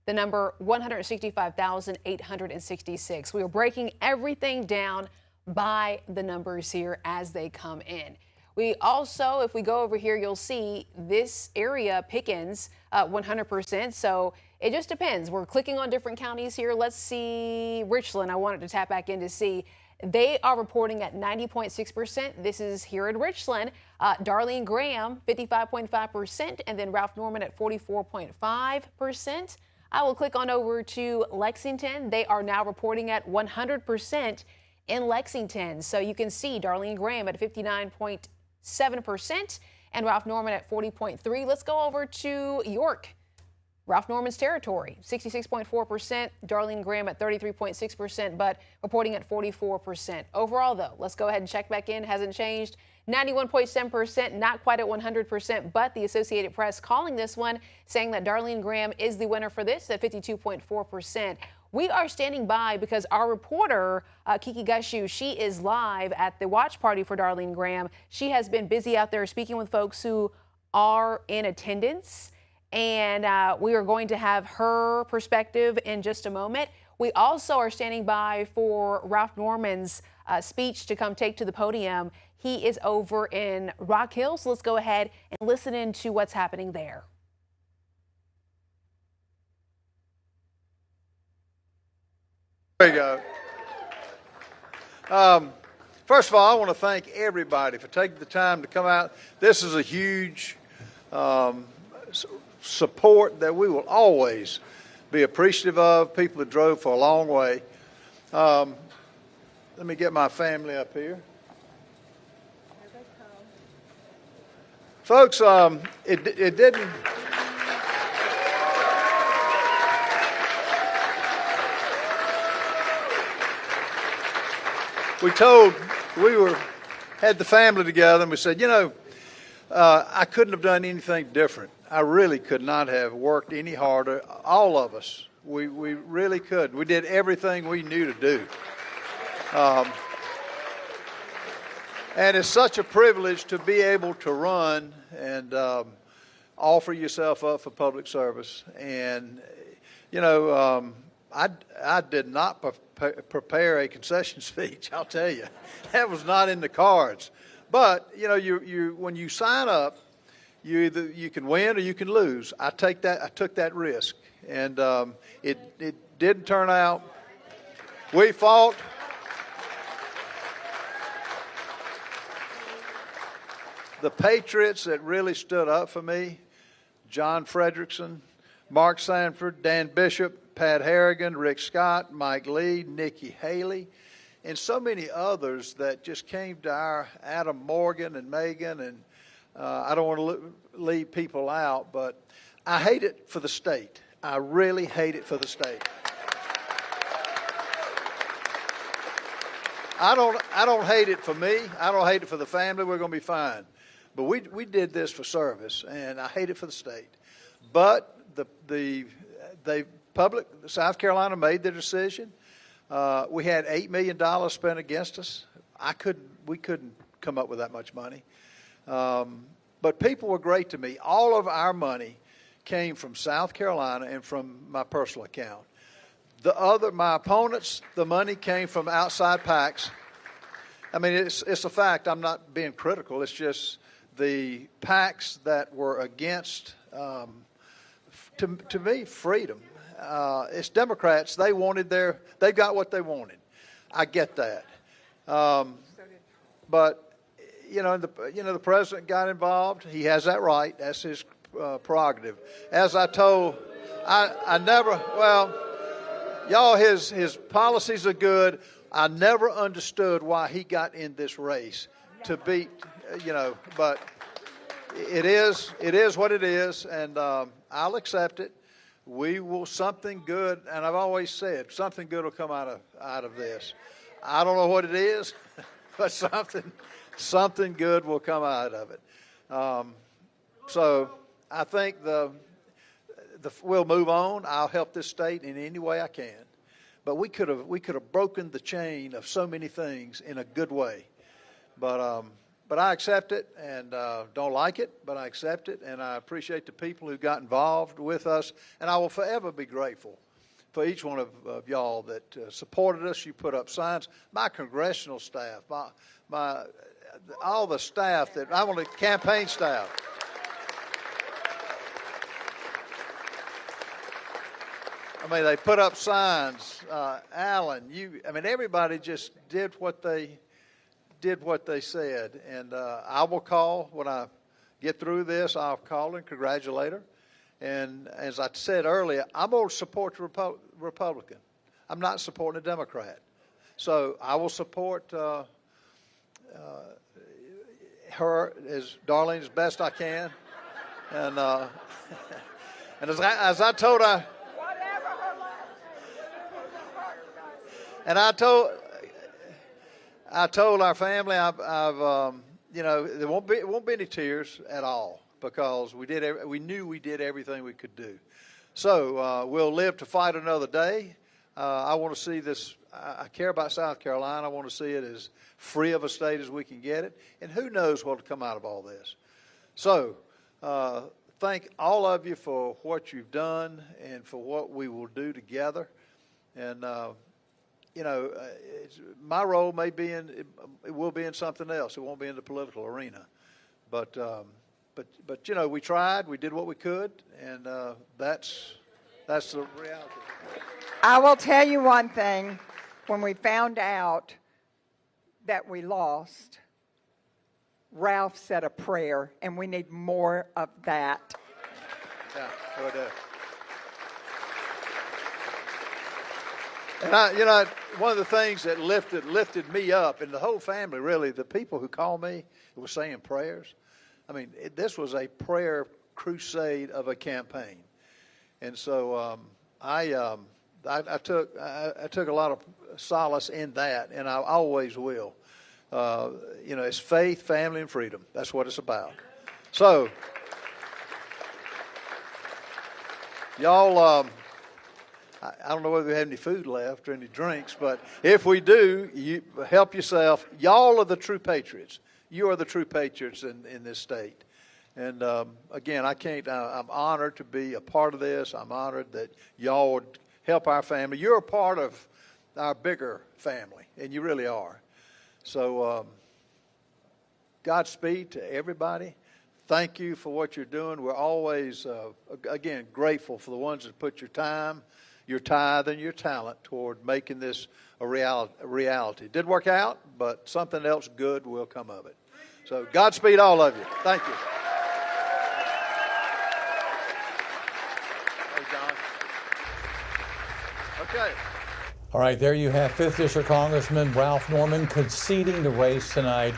The number 165,866. We are breaking everything down by the numbers here as they come in. We also, if we go over here, you'll see this area, Pickens, 100%. So it just depends. We're clicking on different counties here. Let's see Richland. I wanted to tap back in to see. They are reporting at 90.6%. This is here in Richland. Darline Graham, 55.5%, and then Ralph Norman at 44.5%. I will click on over to Lexington. They are now reporting at 100% in Lexington. So you can see Darline Graham at 59.7% and Ralph Norman at 40.3%. Let's go over to York. Ralph Norman's territory, 66.4%, Darline Graham at 33.6%, but reporting at 44%. Overall, though, let's go ahead and check back in. Hasn't changed. 91.7%, not quite at 100%, but the Associated Press calling this one, saying that Darline Graham is the winner for this at 52.4%. We are standing by because our reporter, Kiki Gushu, she is live at the watch party for Darline Graham. She has been busy out there speaking with folks who are in attendance. And we are going to have her perspective in just a moment. We also are standing by for Ralph Norman's speech to come take to the podium. He is over in Rock Hill, so let's go ahead and listen in to what's happening there. There you go. First of all, I want to thank everybody for taking the time to come out. This is a huge support that we will always be appreciative of. People that drove for a long way. Let me get my family up here. Folks, it didn't. Had the family together and we said, you know, I couldn't have done anything different. I really could not have worked any harder. All of us, we really could. We did everything we knew to do. And it's such a privilege to be able to run and offer yourself up for public service. And, you know, I did not prepare a concession speech, I'll tell you. That was not in the cards. But, you know, when you sign up, you can win or you can lose. I took that risk. And it didn't turn out. We fought. The patriots that really stood up for me, John Frederickson, Mark Sanford, Dan Bishop, Pat Harrigan, Rick Scott, Mike Lee, Nikki Haley, and so many others that just came to our Adam Morgan and Megan, and I don't want to leave people out, but I hate it for the state. I really hate it for the state. I don't hate it for me. I don't hate it for the family. We're going to be fine. But we did this for service, and I hate it for the state. But South Carolina made their decision. We had $8 million spent against us. We couldn't come up with that much money. But people were great to me. All of our money came from South Carolina and from my personal account. My opponents, the money came from outside PACs. I mean, it's a fact. I'm not being critical. It's just the PACs that were against, to me, freedom. It's Democrats. They got what they wanted. I get that. But the president got involved. He has that right. That's his prerogative. As I told, his policies are good. I never understood why he got in this race to beat, but it is what it is, and I'll accept it. We will, something good, and I've always said something good will come out of this. I don't know what it is, but something good will come out of it. So I think we'll move on. I'll help this state in any way I can. But we could have broken the chain of so many things in a good way. But I accept it, and don't like it, but I accept it, and I appreciate the people who got involved with us, and I will forever be grateful for each one of y'all that supported us. You put up signs. My congressional staff, all the staff I'm on the campaign staff. I mean, they put up signs. Alan, everybody just did what they said, and I will call when I get through this. I'll call and congratulate her. And as I said earlier, I'm going to support the Republican. I'm not supporting a Democrat. So I will support her, as Darline, as best I can. And and as I told her, and I told our family, there won't be any tears at all, because we knew we did everything we could do. So we'll live to fight another day. I want to see this. I care about South Carolina. I want to see it as free of a state as we can get it. And who knows what will come out of all this. So thank all of you for what you've done and for what we will do together. And my role it will be in something else. It won't be in the political arena. But we tried. We did what we could, and that's the reality. I will tell you one thing. When we found out that we lost, Ralph said a prayer, and we need more of that. Yeah, we do. And one of the things that lifted me up, and the whole family, really, the people who called me were saying prayers. I mean, this was a prayer crusade of a campaign, and so I took a lot of solace in that, and I always will. It's faith, family, and freedom. That's what it's about. So, y'all. I don't know whether we have any food left or any drinks, but if we do, you help yourself. Y'all are the true patriots. You are the true patriots in this state. And again, I'm honored to be a part of this. I'm honored that y'all would help our family. You're a part of our bigger family, and you really are. So Godspeed to everybody. Thank you for what you're doing. We're always, again, grateful for the ones that put your time, your tithe, and your talent toward making this a reality. It did work out, but something else good will come of it. So Godspeed all of you. Thank you. Okay. All right, there you have 5th District Congressman Ralph Norman conceding the race tonight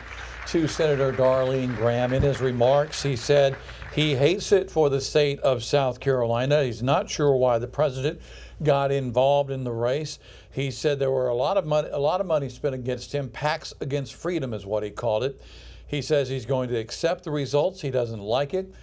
to Senator Darline Graham. In his remarks, he said he hates it for the state of South Carolina. He's not sure why the president got involved in the race. He said there were a lot of money spent against him. PACs against freedom is what he called it. He says he's going to accept the results. He doesn't like it.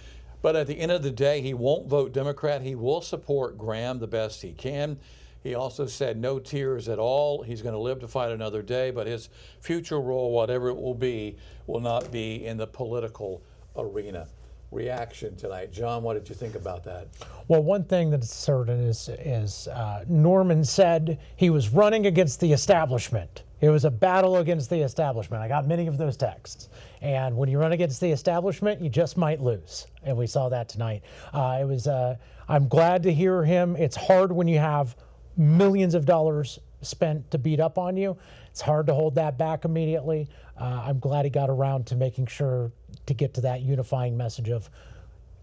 But at the end of the day, he won't vote Democrat. He will support Graham the best he can. He also said no tears at all. He's going to live to fight another day, but his future role, whatever it will not be in the political arena. Reaction tonight. John, what did you think about that? Well, one thing that's certain is Norman said he was running against the establishment. It was a battle against the establishment. I got many of those texts. And when you run against the establishment, you just might lose. And we saw that tonight. I'm glad to hear him. It's hard when you have millions of dollars spent to beat up on you. It's hard to hold that back immediately. I'm glad he got around to making sure to get to that unifying message of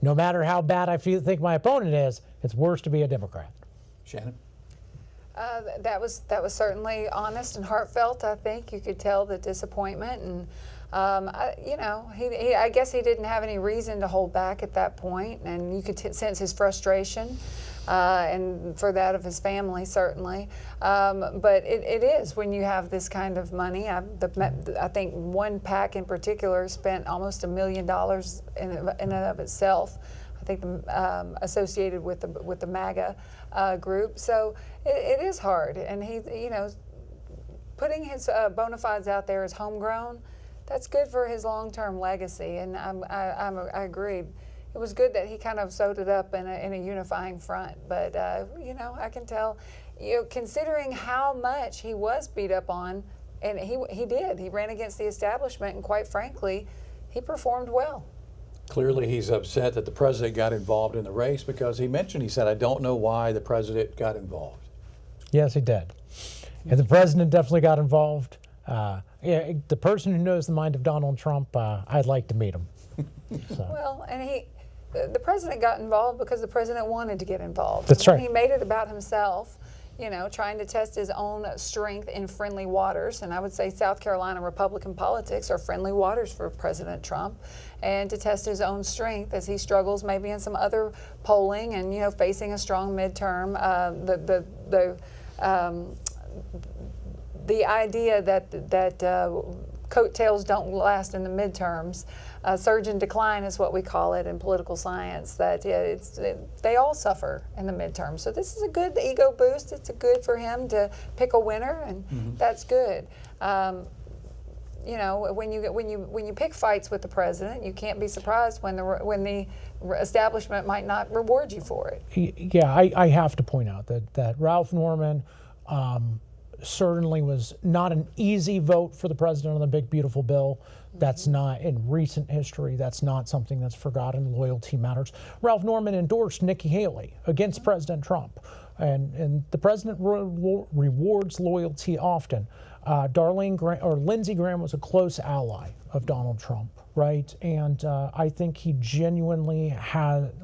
no matter how bad I think my opponent is, it's worse to be a Democrat. Shannon? That was certainly honest and heartfelt. I think you could tell the disappointment, and I guess he didn't have any reason to hold back at that point, and you could sense his frustration. And for that of his family, certainly. But it is when you have this kind of money. I think one PAC in particular spent almost $1 million in and of itself. I think associated with the MAGA group. So it is hard, and he, putting his bona fides out there as homegrown, that's good for his long-term legacy. And I agreed. It was good that he kind of sewed it up in a unifying front. But, I can tell, considering how much he was beat up on, and he did. He ran against the establishment, and quite frankly, he performed well. Clearly, he's upset that the president got involved in the race because he said, I don't know why the president got involved. Yes, he did. And the president definitely got involved. The person who knows the mind of Donald Trump, I'd like to meet him. So. Well, and the president got involved because the president wanted to get involved. That's right. He made it about himself, trying to test his own strength in friendly waters. And I would say South Carolina Republican politics are friendly waters for President Trump, and to test his own strength as he struggles maybe in some other polling and, facing a strong midterm. The idea that coattails don't last in the midterms. Surge and decline is what we call it in political science, that they all suffer in the midterm. So this is a good ego boost. It's good for him to pick a winner, and that's good. When you pick fights with the president, you can't be surprised when the establishment might not reward you for it. Yeah, I have to point out that Ralph Norman certainly was not an easy vote for the president on the big beautiful bill. That's not in recent history. That's not something that's forgotten. Loyalty matters. Ralph Norman endorsed Nikki Haley against President Trump, and the president rewards loyalty often. Lindsey Graham was a close ally of Donald Trump, right? And I think he genuinely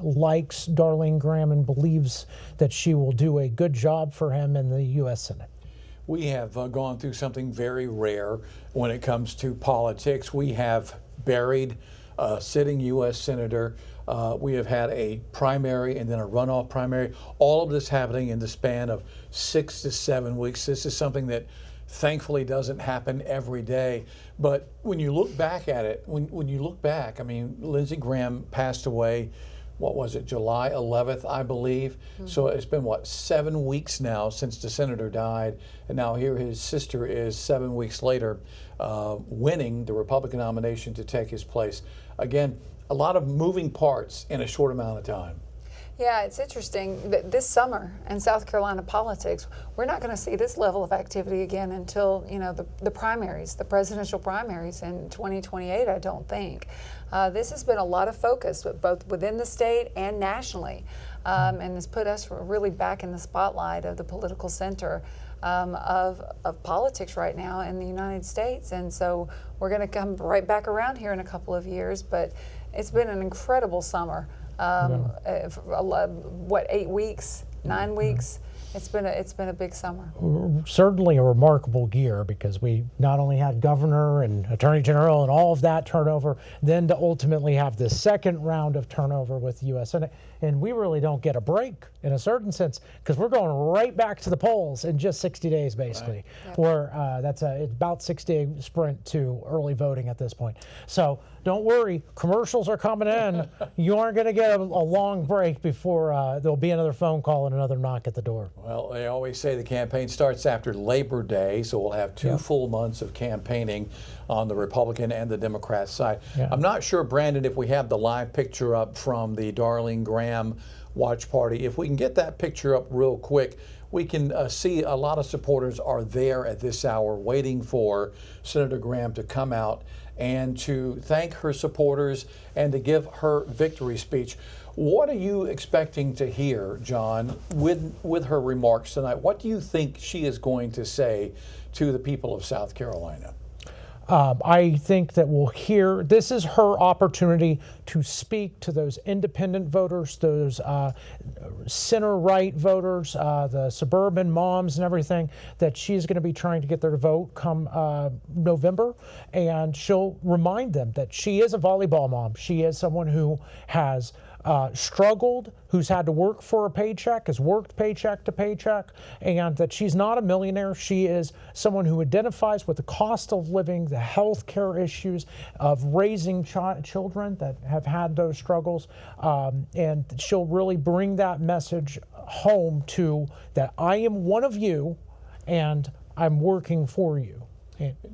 likes Darline Graham and believes that she will do a good job for him in the U.S. Senate. We have gone through something very rare when it comes to politics. We have buried a sitting U.S. Senator. We have had a primary and then a runoff primary. All of this happening in the span of 6 to 7 weeks. This is something that thankfully doesn't happen every day. But when you look back at it, when you look back, Lindsey Graham passed away what was it, July 11th, I believe. So it's been, what, 7 weeks now since the senator died. And now here his sister is 7 weeks later winning the Republican nomination to take his place. Again, a lot of moving parts in a short amount of time. Yeah, it's interesting that this summer in South Carolina politics, we're not going to see this level of activity again until, you know, the primaries, the presidential primaries in 2028, I don't think. This has been a lot of focus, both within the state and nationally, and has put us really back in the spotlight of the political center of politics right now in the United States. And so we're going to come right back around here in a couple of years, but it's been an incredible summer. What, 8 weeks, 9 weeks? It's been a big summer. Certainly a remarkable year, because we not only had governor and attorney general and all of that turnover, then to ultimately have the second round of turnover with the U.S. Senate. And we really don't get a break in a certain sense, because we're going right back to the polls in just 60 days, basically. Right. Where that's it's about 6-day sprint to early voting at this point. So don't worry, commercials are coming in. You aren't going to get a long break before there'll be another phone call and another knock at the door. Well, they always say the campaign starts after Labor Day, so we'll have two full months of campaigning on the Republican and the Democrat side. I'm not sure, Brandon, if we have the live picture up from the Darline Graham watch party. If we can get that picture up real quick, we can see a lot of supporters are there at this hour waiting for Senator Graham to come out and to thank her supporters and to give her victory speech. What are you expecting to hear, John, with her remarks tonight? What do you think she is going to say to the people of South Carolina? I think that we'll hear, this is her opportunity to speak to those independent voters, those center-right voters, the suburban moms and everything, that she's going to be trying to get there to vote come November. And she'll remind them that she is a volleyball mom. She is someone who has struggled, who's had to work for a paycheck, has worked paycheck to paycheck, and that she's not a millionaire. She is someone who identifies with the cost of living, the health care issues of raising children that have had those struggles, and she'll really bring that message home to that I am one of you and I'm working for you.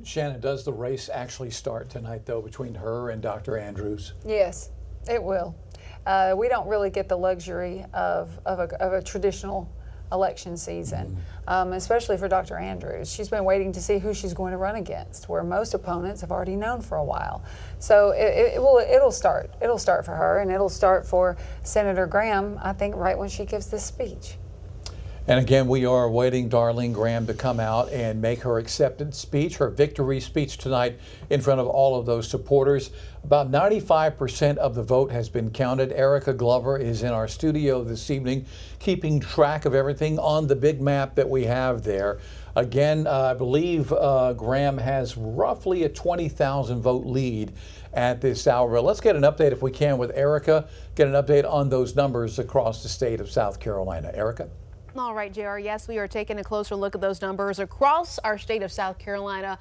Shannon, does the race actually start tonight, though, between her and Dr. Andrews? Yes, it will. We don't really get the luxury of a traditional election season, especially for Dr. Andrews. She's been waiting to see who she's going to run against, where most opponents have already known for a while. So it'll start. It'll start for her, and it'll start for Senator Graham, I think, right when she gives this speech. And again, we are awaiting Darline Graham to come out and make her acceptance speech, her victory speech tonight in front of all of those supporters. About 95% of the vote has been counted. Erica Glover is in our studio this evening, keeping track of everything on the big map that we have there. Again, I believe Graham has roughly a 20,000 vote lead at this hour. Let's get an update, if we can, with Erica, get an update on those numbers across the state of South Carolina. Erica? All right, JR. Yes, we are taking a closer look at those numbers across our state of South Carolina.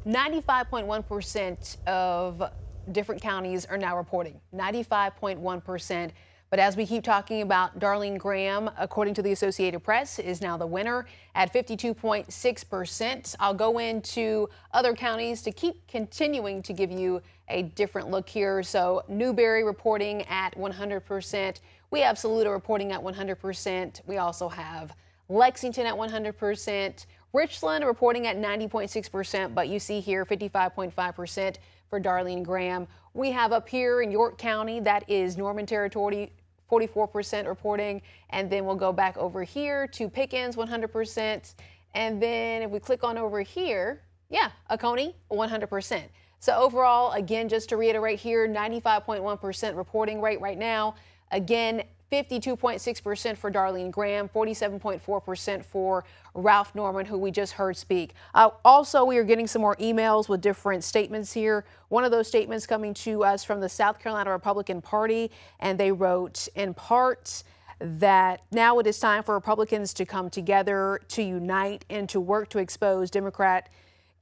95.1% of different counties are now reporting. 95.1%. But as we keep talking about, Darline Graham, according to the Associated Press, is now the winner at 52.6%. I'll go into other counties to keep continuing to give you a different look here. So Newberry reporting at 100%. We have Saluda reporting at 100%. We also have Lexington at 100%. Richland reporting at 90.6%, but you see here 55.5% for Darline Graham. We have up here in York County, that is Norman Territory, 44% reporting. And then we'll go back over here to Pickens, 100%. And then if we click on over here, Oconee, 100%. So overall, again, just to reiterate here, 95.1% reporting rate right now. Again, 52.6% for Darline Graham, 47.4% for Ralph Norman, who we just heard speak. Also, we are getting some more emails with different statements here. One of those statements coming to us from the South Carolina Republican Party, and they wrote in part that now it is time for Republicans to come together, to unite, and to work to expose Democrat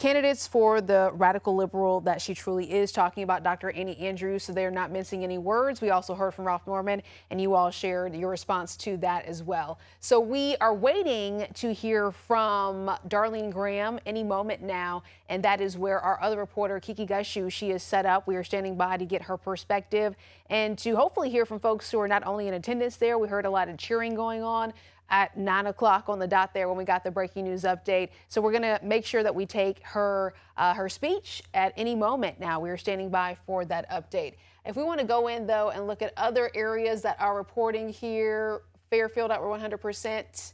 candidates for the radical liberal that she truly is, talking about Dr. Annie Andrews, so they're not mincing any words. We also heard from Ralph Norman, and you all shared your response to that as well. So we are waiting to hear from Darline Graham any moment now, and that is where our other reporter, Kiki Gushu, she is set up. We are standing by to get her perspective and to hopefully hear from folks who are not only in attendance there. We heard a lot of cheering going on at 9 o'clock on the dot there when we got the breaking news update. So we're going to make sure that we take her her speech at any moment now. We are standing by for that update. If we want to go in, though, and look at other areas that are reporting here, Fairfield at 100%,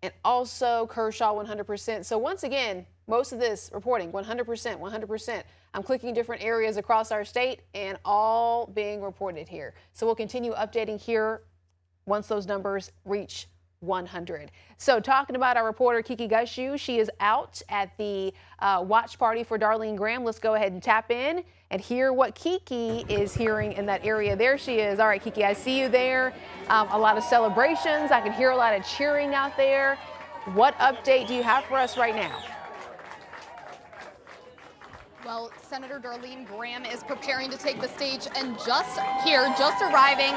and also Kershaw 100%. So once again, most of this reporting 100%, 100%. I'm clicking different areas across our state and all being reported here. So we'll continue updating here once those numbers reach 100. So talking about our reporter, Kiki Gushu, she is out at the watch party for Darline Graham. Let's go ahead and tap in and hear what Kiki is hearing in that area. There she is. All right, Kiki, I see you there. A lot of celebrations. I can hear a lot of cheering out there. What update do you have for us right now? Well, Senator Darline Graham is preparing to take the stage, and just arriving,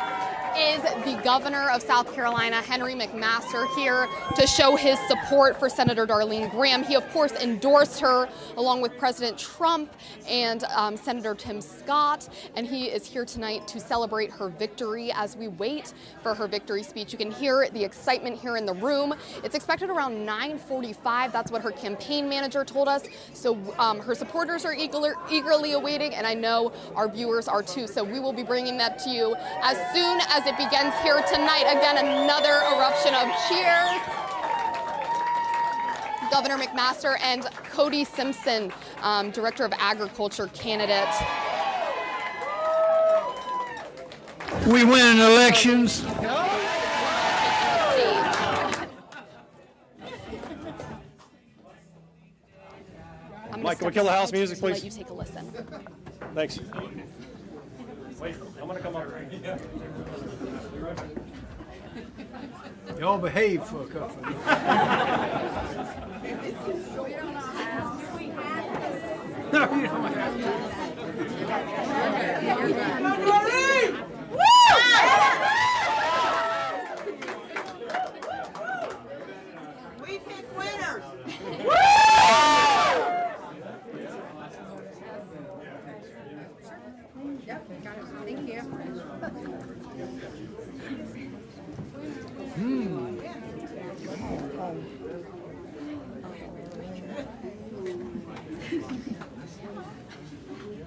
is the governor of South Carolina, Henry McMaster, here to show his support for Senator Darline Graham. He, of course, endorsed her along with President Trump and Senator Tim Scott, and he is here tonight to celebrate her victory as we wait for her victory speech. You can hear the excitement here in the room. It's expected around 9:45. That's what her campaign manager told us. So her supporters are eagerly awaiting, and I know our viewers are too. So we will be bringing that to you as soon as it begins here tonight. Again, another eruption of cheers. Governor McMaster and Cody Simpson, Director of Agriculture candidate. We win elections. Mike, can we kill the house music, please? Let you take a listen. Thanks. Wait, I'm gonna come up. Y'all behave for a couple of minutes. No, you don't have to. We pick winners. Thank you.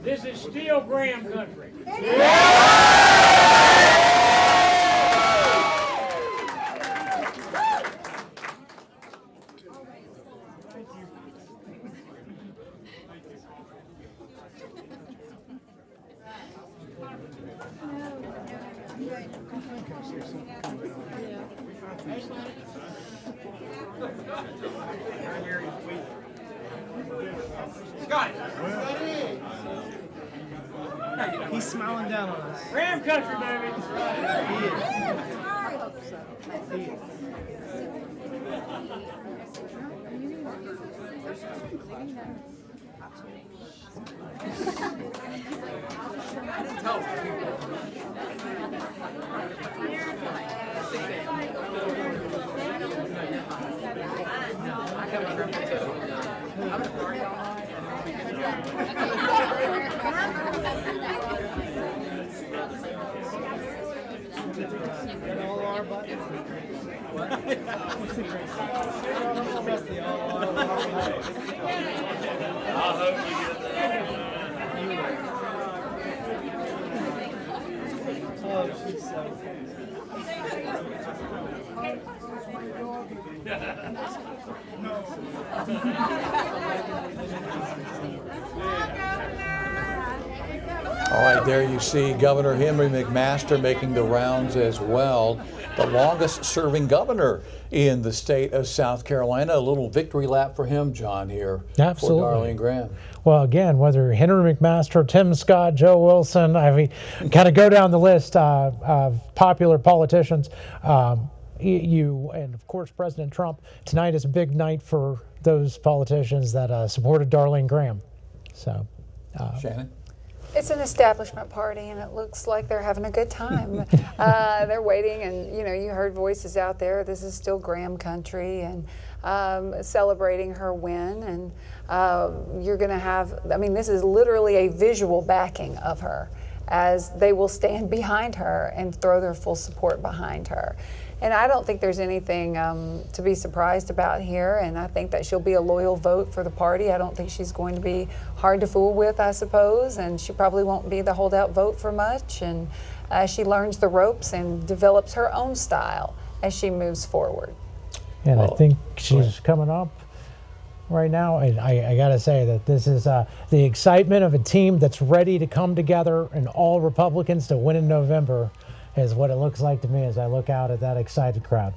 This is still Graham country. He's smiling down on us. Graham country, baby. He is. He is. All our buttons. What? What's the great? Press the all our buttons. I hope you get that. Oh, she's so All right, there you see Governor Henry McMaster making the rounds as well. The longest serving governor in the state of South Carolina. A little victory lap for him, John, here. Absolutely. For Darline Graham. Well, again, whether Henry McMaster, Tim Scott, Joe Wilson, I mean, kind of go down the list of popular politicians. you and of course President Trump, tonight is a big night for those politicians that supported Darline Graham. So, Shannon? It's an establishment party, and it looks like they're having a good time. They're waiting, and you heard voices out there. This is still Graham country, and celebrating her win. And you're going to have, this is literally a visual backing of her, as they will stand behind her and throw their full support behind her. And I don't think there's anything to be surprised about here, and I think that she'll be a loyal vote for the party. I don't think she's going to be hard to fool with, I suppose, and she probably won't be the holdout vote for much. And she learns the ropes and develops her own style as she moves forward. And I think she's coming up right now. I got to say that this is the excitement of a team that's ready to come together and all Republicans to win in November is what it looks like to me as I look out at that excited crowd.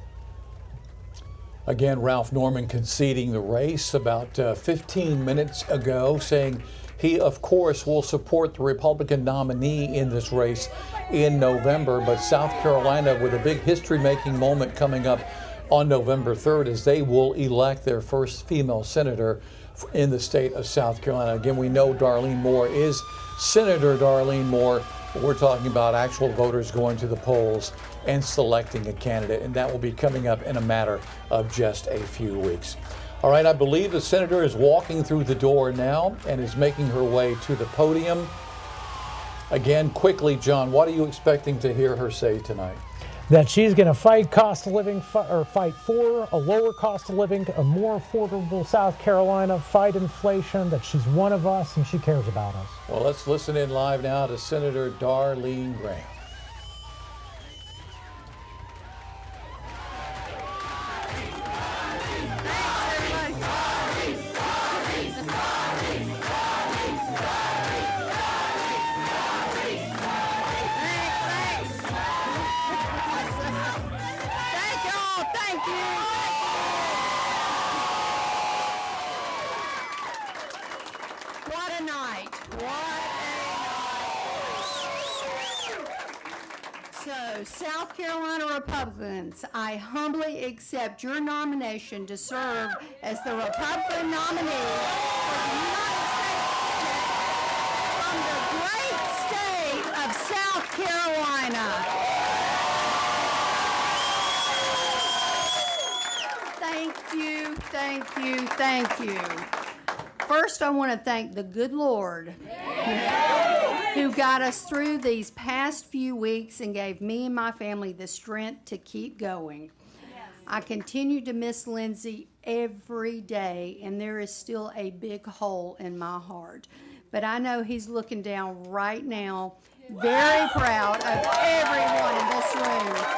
Again, Ralph Norman conceding the race about 15 minutes ago, saying he, of course, will support the Republican nominee in this race in November. But South Carolina with a big history-making moment coming up on November 3rd as they will elect their first female senator in the state of South Carolina. Again, we know Darline Moore is Senator Darline Moore. We're talking about actual voters going to the polls and selecting a candidate, and that will be coming up in a matter of just a few weeks. All right, I believe the senator is walking through the door now and is making her way to the podium. Again, quickly, John, what are you expecting to hear her say tonight? That she's going to fight cost of living, or fight for a lower cost of living, a more affordable South Carolina, fight inflation, that she's one of us and she cares about us. Well, let's listen in live now to Senator Darline Graham. What a night. So, South Carolina Republicans, I humbly accept your nomination to serve as the Republican nominee for the United States from the great state of South Carolina. Thank you, thank you, thank you. First, I want to thank the good Lord who got us through these past few weeks and gave me and my family the strength to keep going. I continue to miss Lindsay every day, and there is still a big hole in my heart. But I know he's looking down right now, very proud of everyone in this room.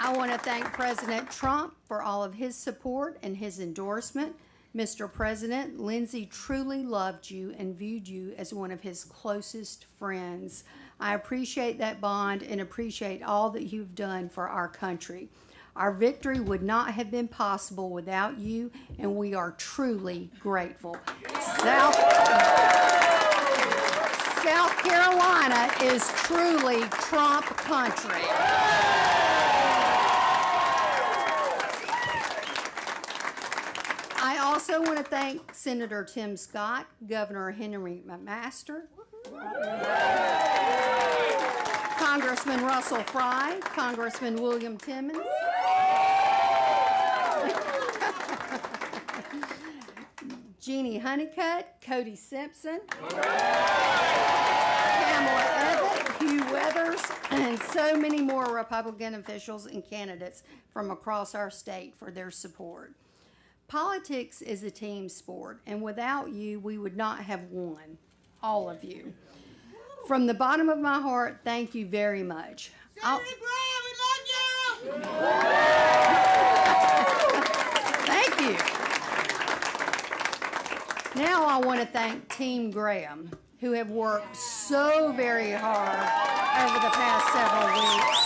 I want to thank President Trump for all of his support and his endorsement. Mr. President, Lindsay truly loved you and viewed you as one of his closest friends. I appreciate that bond and appreciate all that you've done for our country. Our victory would not have been possible without you, and we are truly grateful. South Carolina is truly Trump country. I also want to thank Senator Tim Scott, Governor Henry McMaster, Congressman Russell Fry, Congressman William Timmons, Jeannie Honeycutt, Cody Simpson, Pamela Evatt, Hugh Weathers, and so many more Republican officials and candidates from across our state for their support. Politics is a team sport, and without you, we would not have won, all of you. From the bottom of my heart, thank you very much. Senator Graham, we love you! Thank you. Now I want to thank Team Graham, who have worked so very hard over the past several weeks.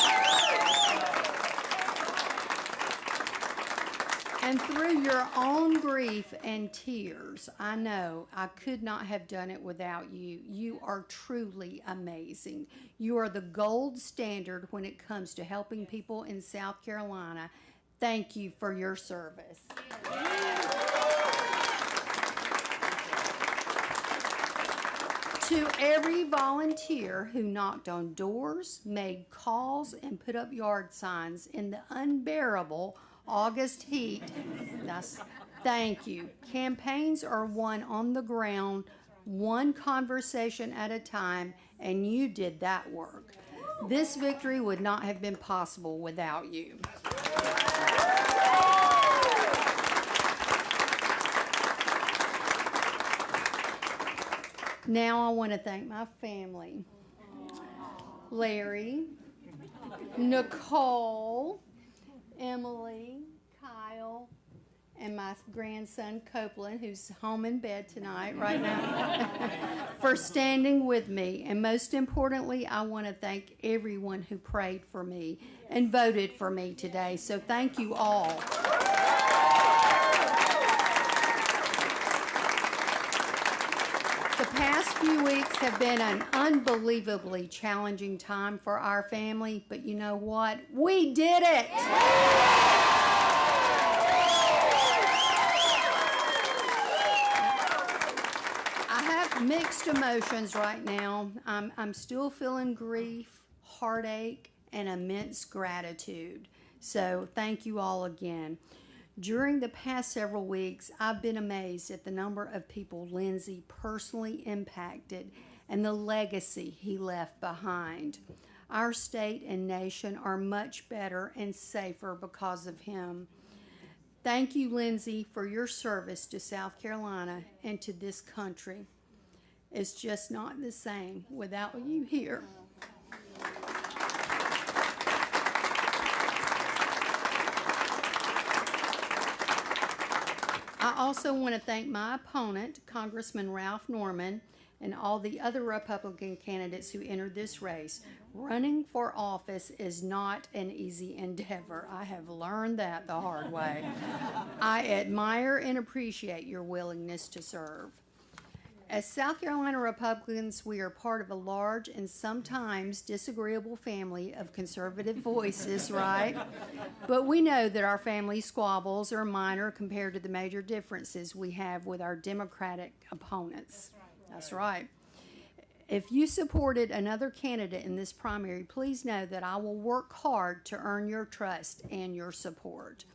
And through your own grief and tears, I know I could not have done it without you. You are truly amazing. You are the gold standard when it comes to helping people in South Carolina. Thank you for your service. To every volunteer who knocked on doors, made calls, and put up yard signs in the unbearable August heat, thank you. Campaigns are won on the ground, one conversation at a time, and you did that work. This victory would not have been possible without you. Now I want to thank my family. Larry, Nicole, Emily, Kyle, and my grandson Copeland, who's home in bed tonight right now, for standing with me. And most importantly, I want to thank everyone who prayed for me and voted for me today. So thank you all. The past few weeks have been an unbelievably challenging time for our family, but you know what? We did it! I have mixed emotions right now. I'm still feeling grief, heartache, and immense gratitude. So thank you all again. During the past several weeks, I've been amazed at the number of people Lindsay personally impacted and the legacy he left behind. Our state and nation are much better and safer because of him. Thank you, Lindsay, for your service to South Carolina and to this country. It's just not the same without you here. I also want to thank my opponent, Congressman Ralph Norman, and all the other Republican candidates who entered this race. Running for office is not an easy endeavor. I have learned that the hard way. I admire and appreciate your willingness to serve. As South Carolina Republicans, we are part of a large and sometimes disagreeable family of conservative voices, right? But we know that our family squabbles are minor compared to the major differences we have with our Democratic opponents. That's right. If you supported another candidate in this primary, please know that I will work hard to earn your trust and your support.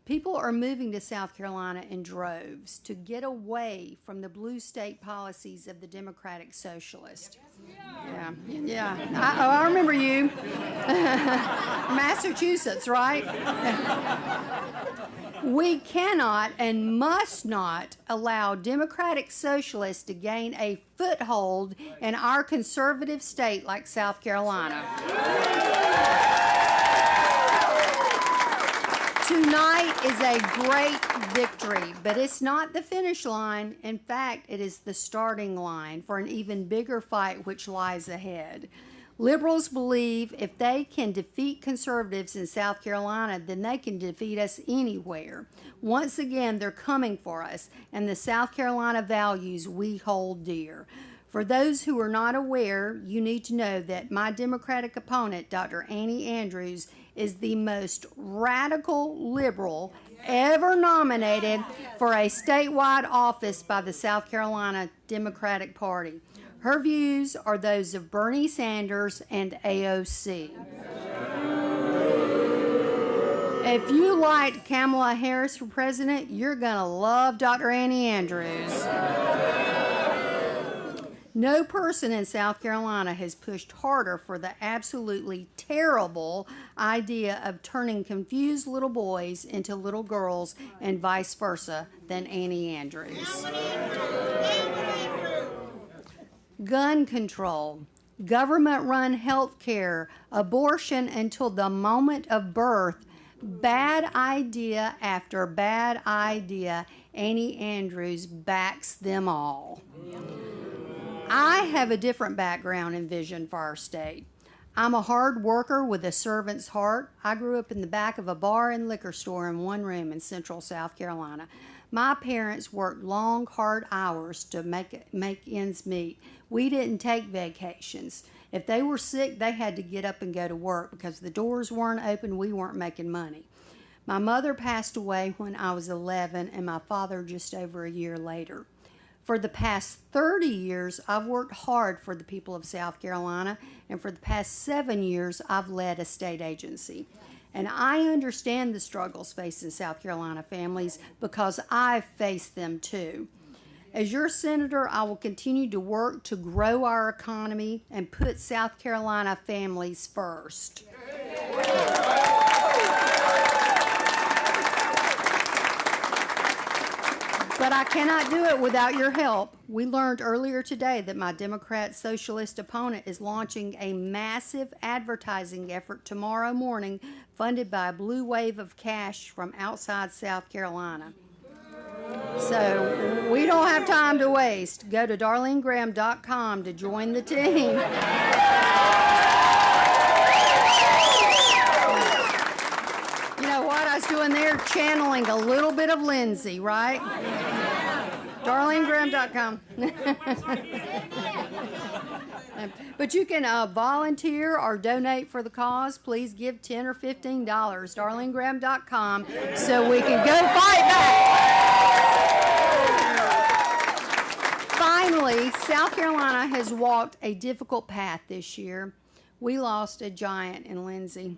People are moving to South Carolina in droves to get away from the blue state policies of the Democratic Socialist. Yeah. I remember you. Massachusetts, right? We cannot and must not allow Democratic Socialists to gain a foothold in our conservative state like South Carolina. Tonight is a great victory, but it's not the finish line. In fact, it is the starting line for an even bigger fight which lies ahead. Liberals believe if they can defeat conservatives in South Carolina, then they can defeat us anywhere. Once again, they're coming for us and the South Carolina values we hold dear. For those who are not aware, you need to know that my Democratic opponent, Dr. Annie Andrews, is the most radical liberal ever nominated for a statewide office by the South Carolina Democratic Party. Her views are those of Bernie Sanders and AOC. If you liked Kamala Harris for president, you're going to love Dr. Annie Andrews. No person in South Carolina has pushed harder for the absolutely terrible idea of turning confused little boys into little girls and vice versa than Annie Andrews. Gun control, government-run health care, abortion until the moment of birth, bad idea after bad idea, Annie Andrews backs them all. I have a different background and vision for our state. I'm a hard worker with a servant's heart. I grew up in the back of a bar and liquor store in one room in central South Carolina. My parents worked long, hard hours to make ends meet. We didn't take vacations. If they were sick, they had to get up and go to work because the doors weren't open, we weren't making money. My mother passed away when I was 11 and my father just over a year later. For the past 30 years, I've worked hard for the people of South Carolina, and for the past 7 years, I've led a state agency. And I understand the struggles facing South Carolina families because I've faced them too. As your senator, I will continue to work to grow our economy and put South Carolina families first. But I cannot do it without your help. We learned earlier today that my Democrat socialist opponent is launching a massive advertising effort tomorrow morning funded by a blue wave of cash from outside South Carolina. So we don't have time to waste. Go to darlinegraham.com to join the team. You know what I was doing there? Channeling a little bit of Lindsay, right? DarlineGraham.com. But you can volunteer or donate for the cause. Please give $10 or $15. DarlineGraham.com so we can go fight back. Finally, South Carolina has walked a difficult path this year. We lost a giant in Lindsay.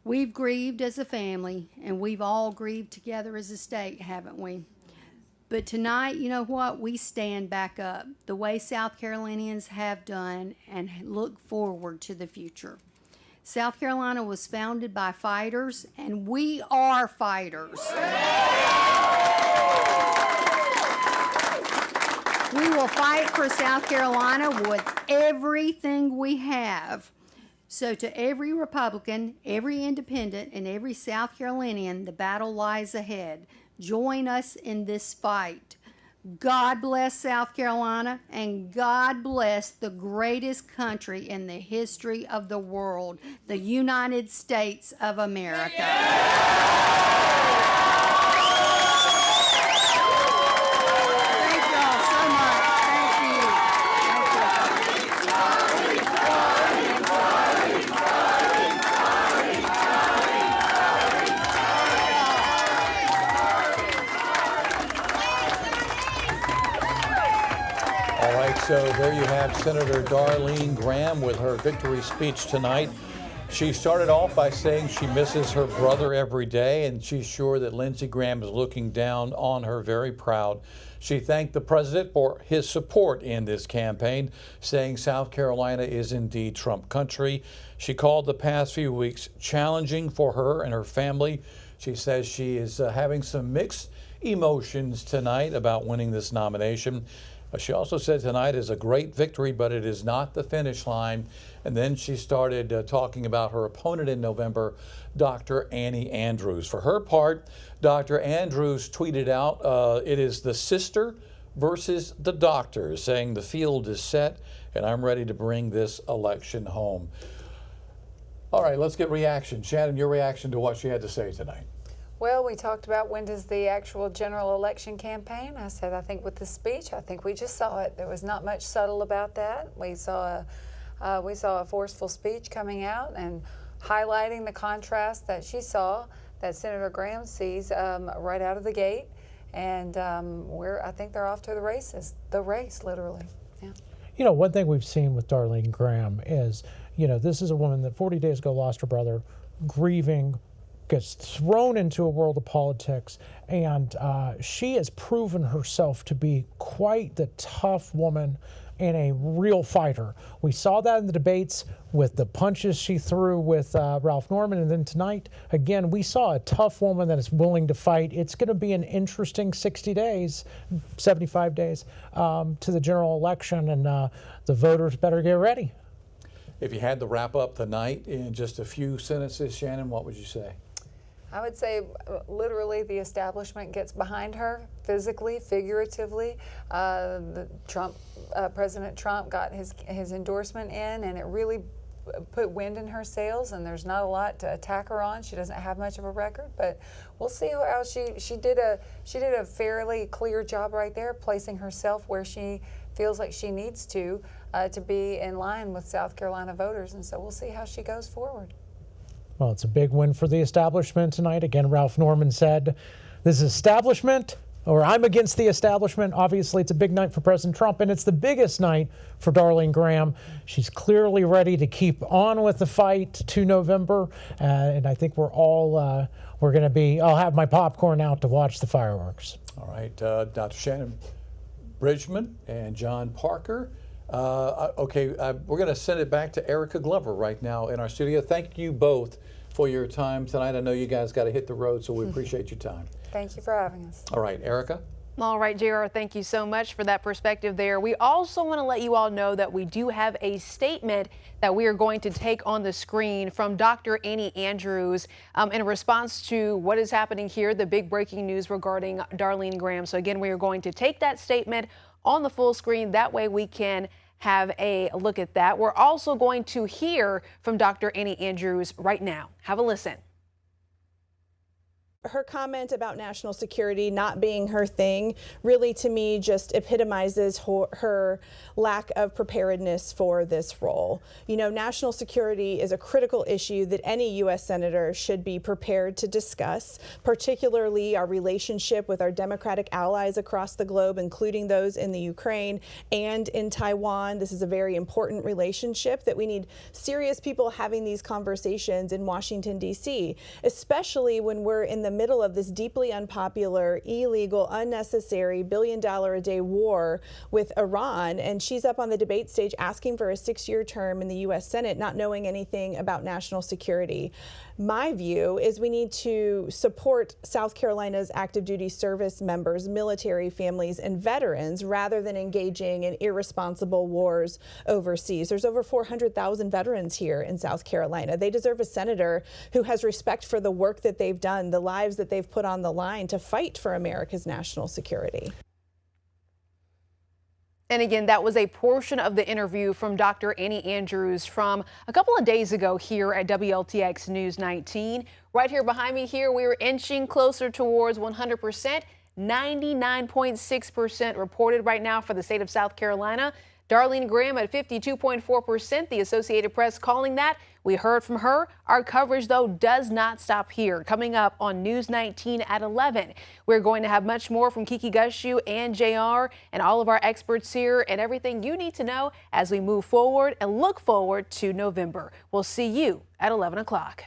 We've grieved as a family, and we've all grieved together as a state, haven't we? But tonight, you know what? We stand back up the way South Carolinians have done and look forward to the future. South Carolina was founded by fighters, and we are fighters. We will fight for South Carolina with everything we have. So to every Republican, every independent, and every South Carolinian, the battle lies ahead. Join us in this fight. God bless South Carolina, and God bless the greatest country in the history of the world, the United States of America. Thank you all so much. Thank you. All right, so there you have Senator Darline Graham with her victory speech tonight. She started off by saying she misses her brother every day, and she's sure that Lindsey Graham is looking down on her, very proud. She thanked the president for his support in this campaign, saying South Carolina is indeed Trump country. She called the past few weeks challenging for her and her family. She says she is having some mixed emotions tonight about winning this nomination. She also said tonight is a great victory, but it is not the finish line. And then she started talking about her opponent in November, Dr. Annie Andrews. For her part, Dr. Andrews tweeted out, it is the sister versus the doctor, saying the field is set and I'm ready to bring this election home. All right, let's get reaction. Shannon, your reaction to what she had to say tonight. Well, we talked about when does the actual general election campaign. I said, I think with the speech, I think we just saw it. There was not much subtle about that. We saw a forceful speech coming out and highlighting the contrast that she saw, that Senator Graham sees right out of the gate. And I think they're off to the races, the race, literally. Yeah. You know, one thing we've seen with Darline Graham is, you know, this is a woman that 40 days ago lost her brother, grieving, gets thrown into a world of politics, and she has proven herself to be quite the tough woman and a real fighter. We saw that in the debates with the punches she threw with Ralph Norman, and then tonight, again, we saw a tough woman that is willing to fight. It's going to be an interesting 60 days, 75 days to the general election, and the voters better get ready. If you had to wrap up the night in just a few sentences, Shannon, what would you say? I would say literally the establishment gets behind her physically, figuratively. President Trump got his endorsement in, and it really put wind in her sails, and there's not a lot to attack her on. She doesn't have much of a record, but we'll see how she did a fairly clear job right there, placing herself where she feels like she needs to be in line with South Carolina voters, and so we'll see how she goes forward. Well, it's a big win for the establishment tonight. Again, Ralph Norman said, this is establishment, or I'm against the establishment. Obviously, it's a big night for President Trump, and it's the biggest night for Darline Graham. She's clearly ready to keep on with the fight to November, and I think we're all, I'll have my popcorn out to watch the fireworks. All right, Dr. Shannon Bridgman and John Parker. We're going to send it back to Erica Glover right now in our studio. Thank you both for your time tonight. I know you guys got to hit the road, so we appreciate your time. Thank you for having us. All right, Erica. All right, JR, thank you so much for that perspective there. We also want to let you all know that we do have a statement that we are going to take on the screen from Dr. Annie Andrews in response to what is happening here, the big breaking news regarding Darline Graham. So again, we are going to take that statement on the full screen. That way we can have a look at that. We're also going to hear from Dr. Annie Andrews right now. Have a listen. Her comment about national security not being her thing really, to me, just epitomizes her lack of preparedness for this role. You know, national security is a critical issue that any U.S. senator should be prepared to discuss, particularly our relationship with our democratic allies across the globe, including those in the Ukraine and in Taiwan. This is a very important relationship that we need serious people having these conversations in Washington, D.C., especially when we're in the middle of this deeply unpopular, illegal, unnecessary billion-dollar-a-day war with Iran, and she's up on the debate stage asking for a 6-year term in the U.S. Senate, not knowing anything about national security. My view is we need to support South Carolina's active duty service members, military families, and veterans rather than engaging in irresponsible wars overseas. There's over 400,000 veterans here in South Carolina. They deserve a senator who has respect for the work that they've done, the lives that they've put on the line to fight for America's national security. And again, that was a portion of the interview from Dr. Annie Andrews from a couple of days ago here at WLTX News 19. Right here behind me here, we are inching closer towards 100%, 99.6% reported right now for the state of South Carolina. Darline Graham at 52.4%, the Associated Press calling that. We heard from her. Our coverage, though, does not stop here. Coming up on News 19 at 11, we're going to have much more from Kiki Gushu and JR and all of our experts here and everything you need to know as we move forward and look forward to November. We'll see you at 11 o'clock.